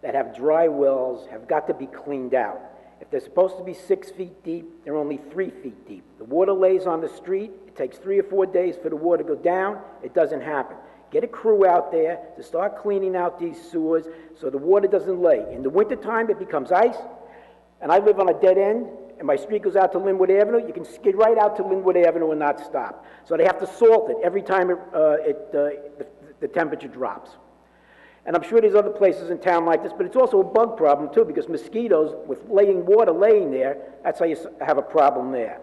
that have dry wells have got to be cleaned out. If they're supposed to be 6 feet deep, they're only 3 feet deep. The water lays on the street. It takes 3 or 4 days for the water to go down. It doesn't happen. Get a crew out there to start cleaning out these sewers so the water doesn't lay. In the wintertime, it becomes ice, and I live on a dead end, and my street goes out to Linwood Avenue. You can skid right out to Linwood Avenue and not stop. So they have to salt it every time the temperature drops. And I'm sure there's other places in town like this, but it's also a bug problem too, because mosquitoes, with water laying there, that's how you have a problem there.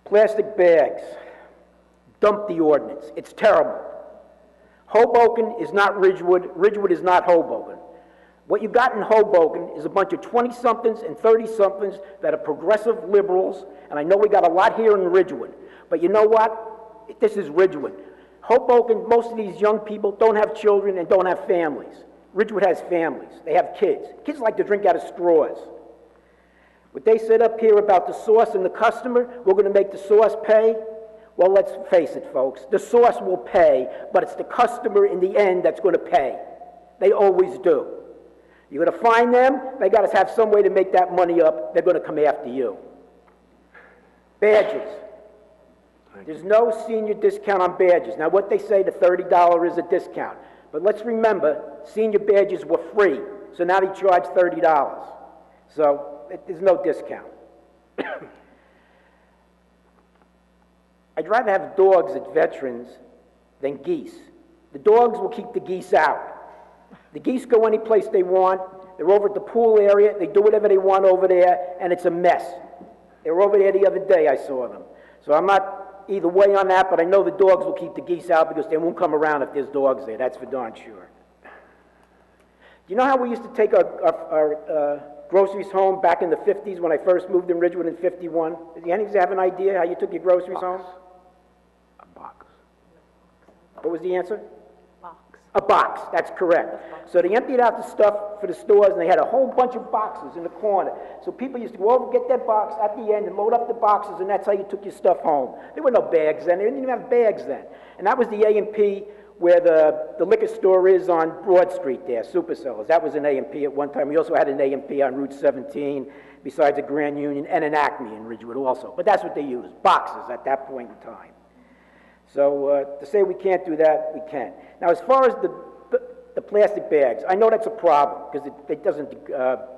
Plastic bags. Dump the ordinance. It's terrible. Hoboken is not Ridgewood. Ridgewood is not Hoboken. What you got in Hoboken is a bunch of 20-somethings and 30-somethings that are progressive liberals, and I know we got a lot here in Ridgewood, but you know what? This is Ridgewood. Hoboken, most of these young people don't have children and don't have families. Ridgewood has families. They have kids. Kids like to drink out of straws. What they said up here about the source and the customer, we're going to make the source pay. Well, let's face it, folks. The source will pay, but it's the customer in the end that's going to pay. They always do. You're going to find them, they got to have some way to make that money up, they're going to come after you. Badges. There's no senior discount on badges. Now, what they say, the $30 is a discount. But let's remember, senior badges were free, so now they charge $30. So there's no discount. I'd rather have dogs at Veterans than geese. The dogs will keep the geese out. The geese go any place they want. They're over at the pool area. They do whatever they want over there, and it's a mess. They were over there the other day. I saw them. So I'm not either way on that, but I know the dogs will keep the geese out because they won't come around if there's dogs there. That's for darn sure. Do you know how we used to take our groceries home back in the 50s when I first moved in Ridgewood in 51? Do any of you have an idea how you took your groceries home? A box. What was the answer? A box, that's correct. So they emptied out the stuff for the stores, and they had a whole bunch of boxes in the corner. So people used to go over, get their box at the end, and load up the boxes, and that's how you took your stuff home. There were no bags then. They didn't even have bags then. And that was the A&P where the liquor store is on Broad Street there, Supercellars. That was an A&P at one time. We also had an A&P on Route 17, besides a Grand Union, and an Acme in Ridgewood also. But that's what they used, boxes at that point in time. So to say we can't do that, we can. Now, as far as the the plastic bags. I know that's a problem because it doesn't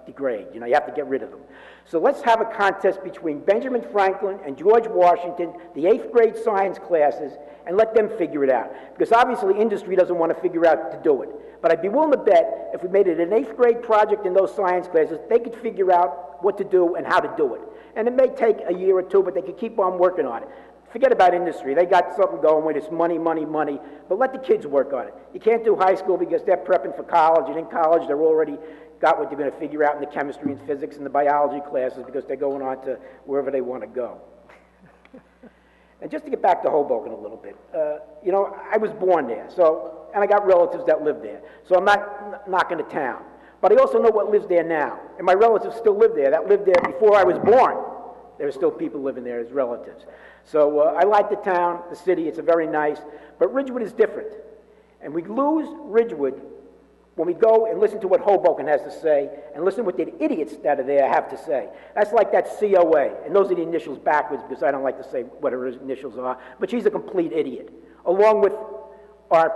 degrade. You know, you have to get rid of them. So let's have a contest between Benjamin Franklin and George Washington, the 8th grade science classes, and let them figure it out. Because obviously industry doesn't want to figure out to do it. But I'd be willing to bet if we made it an 8th grade project in those science classes, they could figure out what to do and how to do it. And it may take a year or two, but they could keep on working on it. Forget about industry. They got something going with it's money, money, money. But let the kids work on it. You can't do high school because they're prepping for college. And in college, they're already got what they're going to figure out in the chemistry and physics and the biology classes because they're going on to wherever they want to go. And just to get back to Hoboken a little bit, you know, I was born there, and I got relatives that live there. So I'm not knocking the town. But I also know what lives there now. And my relatives still live there. That lived there before I was born. There are still people living there as relatives. So I like the town, the city, it's very nice, but Ridgewood is different. And we lose Ridgewood when we go and listen to what Hoboken has to say and listen to what the idiots that are there have to say. That's like that COA, and those are the initials backwards because I don't like to say what her initials are, but she's a complete idiot. Along with our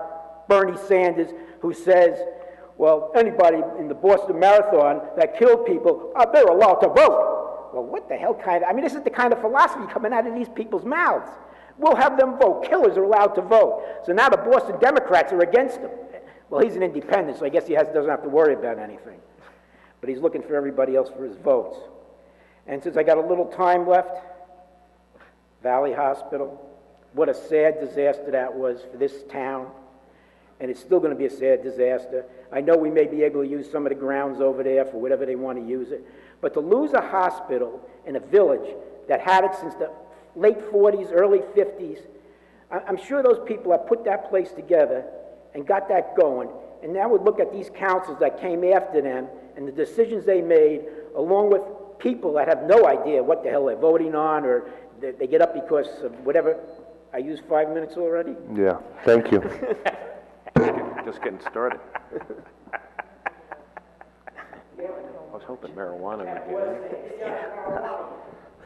Bernie Sanders, who says, well, anybody in the Boston Marathon that killed people, they're allowed to vote. Well, what the hell kind of, I mean, this is the kind of philosophy coming out of these people's mouths. We'll have them vote. Killers are allowed to vote. So now the Boston Democrats are against him. Well, he's an independent, so I guess he doesn't have to worry about anything. But he's looking for everybody else for his votes. And since I got a little time left, Valley Hospital, what a sad disaster that was for this town. And it's still going to be a sad disaster. I know we may be able to use some of the grounds over there for whatever they want to use it. But to lose a hospital in a village that had it since the late 40s, early 50s, I'm sure those people have put that place together and got that going. And now we look at these councils that came after them and the decisions they made, along with people that have no idea what the hell they're voting on, or they get up because of whatever. I used 5 minutes already? Yeah, thank you. Just getting started. I was hoping marijuana would get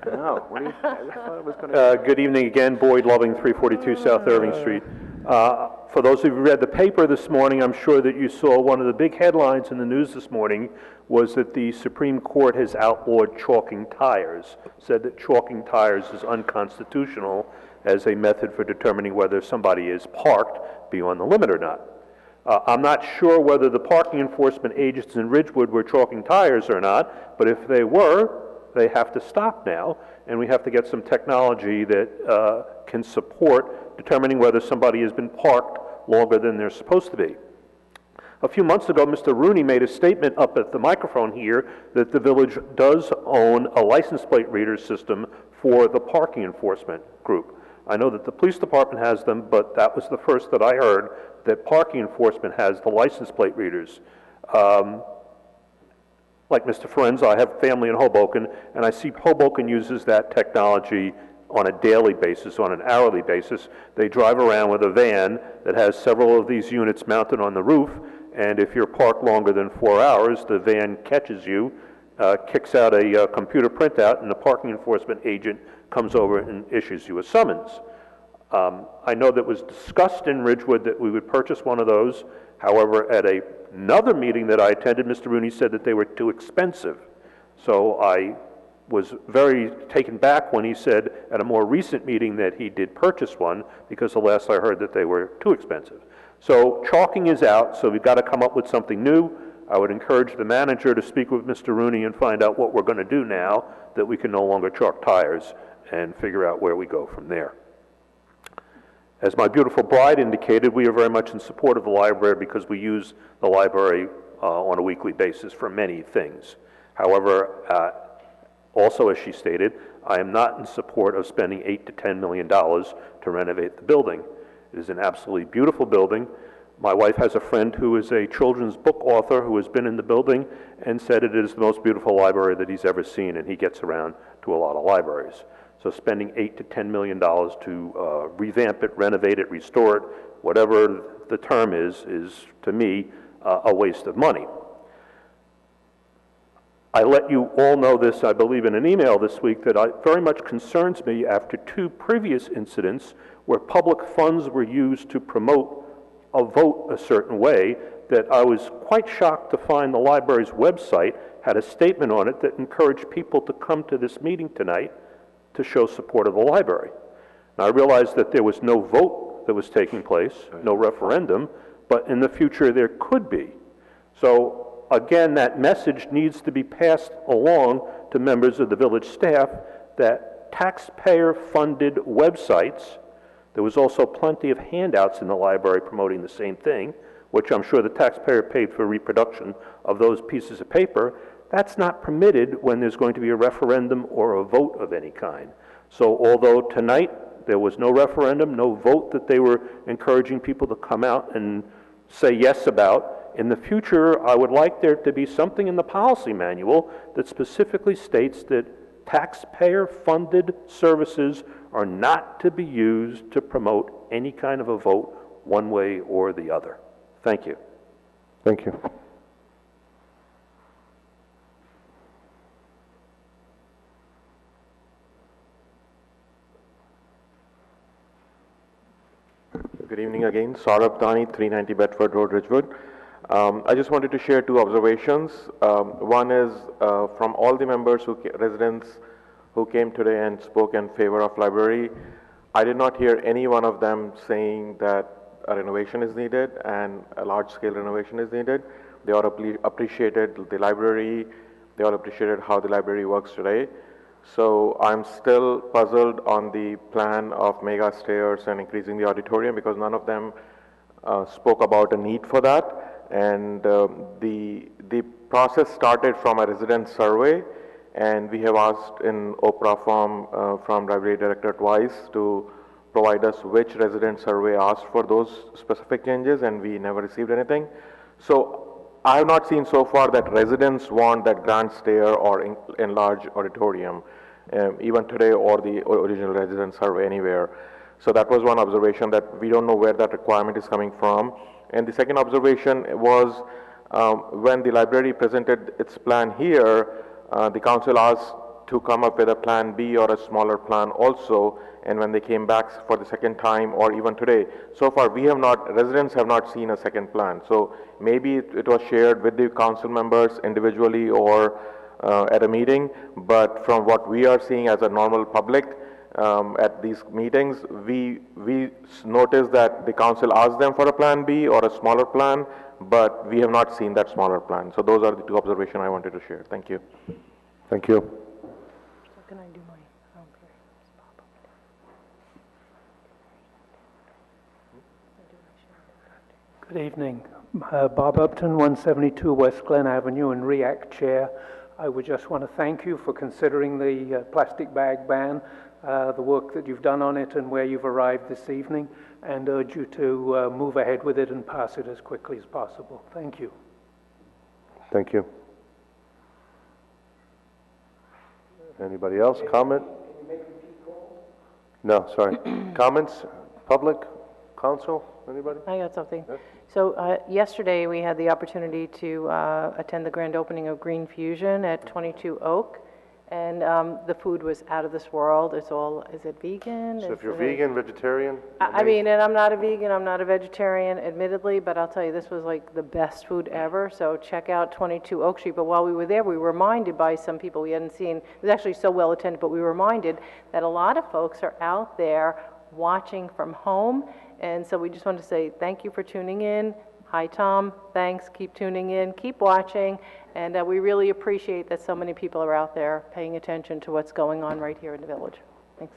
in. No, what do you, I thought it was going to... Good evening again, Boyd Loving, 342 South Irving Street. For those of you who read the paper this morning, I'm sure that you saw one of the big headlines in the news this morning was that the Supreme Court has outlawed chalking tires, said that chalking tires is unconstitutional as a method for determining whether somebody is parked beyond the limit or not. I'm not sure whether the parking enforcement agents in Ridgewood were chalking tires or not, but if they were, they have to stop now, and we have to get some technology that can support determining whether somebody has been parked longer than they're supposed to be. A few months ago, Mr. Rooney made a statement up at the microphone here that the village does own a license plate reader system for the parking enforcement group. I know that the police department has them, but that was the first that I heard that parking enforcement has the license plate readers. Like Mr. Ferenza, I have family in Hoboken, and I see Hoboken uses that technology on a daily basis, on an hourly basis. They drive around with a van that has several of these units mounted on the roof, and if you're parked longer than 4 hours, the van catches you, kicks out a computer printout, and the parking enforcement agent comes over and issues you a summons. I know that it was discussed in Ridgewood that we would purchase one of those. However, at another meeting that I attended, Mr. Rooney said that they were too expensive. So I was very taken back when he said at a more recent meeting that he did purchase one, because the last I heard that they were too expensive. So chalking is out, so we've got to come up with something new. I would encourage the manager to speak with Mr. Rooney and find out what we're going to do now that we can no longer chalk tires, and figure out where we go from there. As my beautiful bride indicated, we are very much in support of the library because we use the library on a weekly basis for many things. However, also as she stated, I am not in support of spending $8 to $10 million to renovate the building. It is an absolutely beautiful building. My wife has a friend who is a children's book author who has been in the building and said it is the most beautiful library that he's ever seen, and he gets around to a lot of libraries. So spending $8 to $10 million to revamp it, renovate it, restore it, whatever the term is to me a waste of money. I let you all know this, I believe, in an email this week that very much concerns me after 2 previous incidents where public funds were used to promote a vote a certain way, that I was quite shocked to find the library's website had a statement on it that encouraged people to come to this meeting tonight to show support of the library. Now, I realized that there was no vote that was taking place, no referendum, but in the future there could be. So, again, that message needs to be passed along to members of the village staff that taxpayer-funded websites, there was also plenty of handouts in the library promoting the same thing, which I'm sure the taxpayer paid for reproduction of those pieces of paper. That's not permitted when there's going to be a referendum or a vote of any kind. So although tonight there was no referendum, no vote that they were encouraging people to come out and say yes about, in the future I would like there to be something in the policy manual that specifically states that taxpayer-funded services are not to be used to promote any kind of a vote one way or the other. Thank you. Thank you. Good evening again. Saurabh Dani, 390 Bedford Road, Ridgewood. I just wanted to share two observations. One is from all the members, residents who came today and spoke in favor of library, I did not hear any one of them saying that a renovation is needed and a large-scale renovation is needed. They all appreciated the library. They all appreciated how the library works today. So I'm still puzzled on the plan of mega stairs and increasing the auditorium because none of them spoke about a need for that. And the process started from a resident survey, and we have asked in Oprah form from library director twice to provide us which resident survey asked for those specific changes, and we never received anything. So I have not seen so far that residents want that grand stair or enlarged auditorium, even today or the original resident survey anywhere. So that was one observation, that we don't know where that requirement is coming from. And the second observation was when the library presented its plan here, the council asked to come up with a plan B or a smaller plan also, and when they came back for the second time or even today, so far we have not, residents have not seen a second plan. So maybe it was shared with the council members individually or at a meeting, but from what we are seeing as a normal public at these meetings, we noticed that the council asked them for a plan B or a smaller plan, but we have not seen that smaller plan. So those are the two observations I wanted to share. Thank you. Thank you. So can I do my, Good evening. Bob Upton, 172 West Glen Avenue, and REACT Chair. I would just want to thank you for considering the plastic bag ban, the work that you've done on it and where you've arrived this evening, and urge you to move ahead with it and pass it as quickly as possible. Thank you. Thank you. Anybody else? Comment? No, sorry. Comments? Public? Council? Anybody? I got something. Yeah. So yesterday we had the opportunity to attend the grand opening of Green Fusion at 22 Oak, and the food was out of this world. It's all, is it vegan? So if you're vegan, vegetarian? I mean, and I'm not a vegan, I'm not a vegetarian, admittedly, but I'll tell you, this was like the best food ever. So check out 22 Oak Street. But while we were there, we were reminded by some people we hadn't seen. It was actually so well attended, but we were reminded that a lot of folks are out there watching from home. And so we just wanted to say thank you for tuning in. Hi, Tom. Thanks. Keep tuning in. Keep watching. And we really appreciate that so many people are out there paying attention to what's going on right here in the village. Thanks.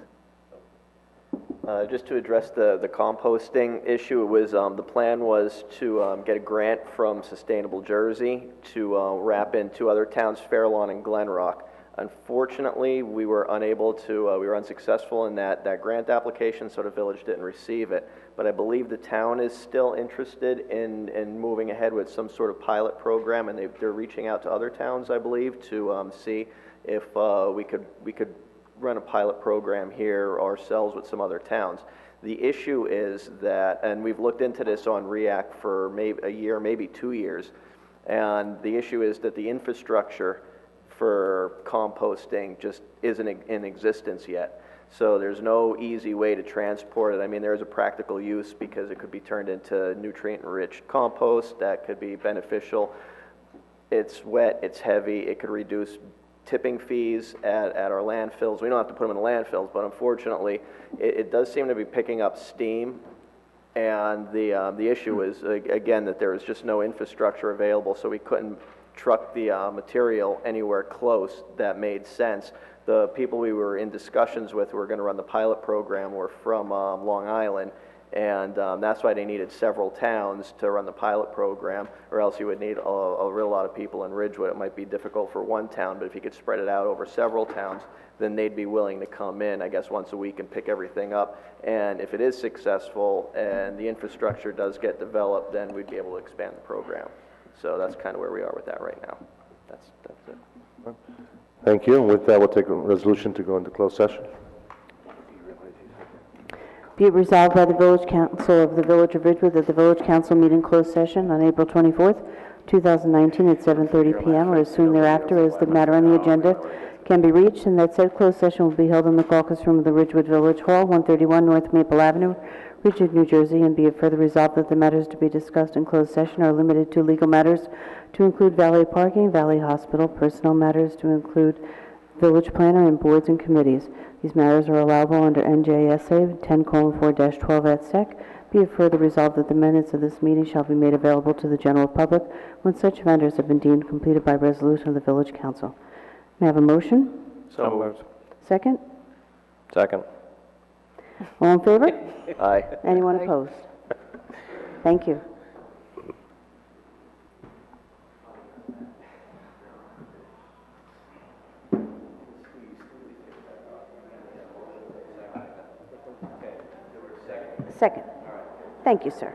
Just to address the composting issue, it was the plan was to get a grant from Sustainable Jersey to wrap in two other towns, Fairlawn and Glen Rock. Unfortunately, we were unable to, we were unsuccessful in that grant application, so the village didn't receive it. But I believe the town is still interested in moving ahead with some sort of pilot program, and they're reaching out to other towns, I believe, to see if we could run a pilot program here ourselves with some other towns. The issue is that, and we've looked into this on REACT for maybe a year, maybe 2 years, and the issue is that the infrastructure for composting just isn't in existence yet. So there's no easy way to transport it. I mean, there is a practical use because it could be turned into nutrient-rich compost that could be beneficial. It's wet, it's heavy, it could reduce tipping fees at our landfills. We don't have to put them in the landfills, but unfortunately, it does seem to be picking up steam. And the issue is, again, that there is just no infrastructure available, so we couldn't truck the material anywhere close that made sense. The people we were in discussions with who were going to run the pilot program were from Long Island, and that's why they needed several towns to run the pilot program, or else you would need a real lot of people in Ridgewood. It might be difficult for one town, but if you could spread it out over several towns, then they'd be willing to come in, I guess, once a week and pick everything up. And if it is successful and the infrastructure does get developed, then we'd be able to expand the program. So that's kind of where we are with that right now. That's it. Thank you. With that, we'll take a resolution to go into closed session. Be it resolved by the Village Council of the Village of Ridgewood that the Village Council meet in closed session on April 24th, 2019 at 7:30 p.m. or as soon thereafter as the matter on the agenda can be reached, and that said closed session will be held in the caucus room of the Ridgewood Village Hall, 131 North Maple Avenue, Ridgewood, New Jersey, and be it further resolved that the matters to be discussed in closed session are limited to legal matters to include valet parking, valet hospital, personnel matters to include village planner and boards and committees. These matters are allowable under NJSA 10:4-12 et sec. Be it further resolved that the minutes of this meeting shall be made available to the general public when such matters have been deemed completed by resolution of the Village Council. May I have a motion? So moved. Second? Second. All in favor? Aye. Anyone opposed? Thank you. Second. Thank you, sir.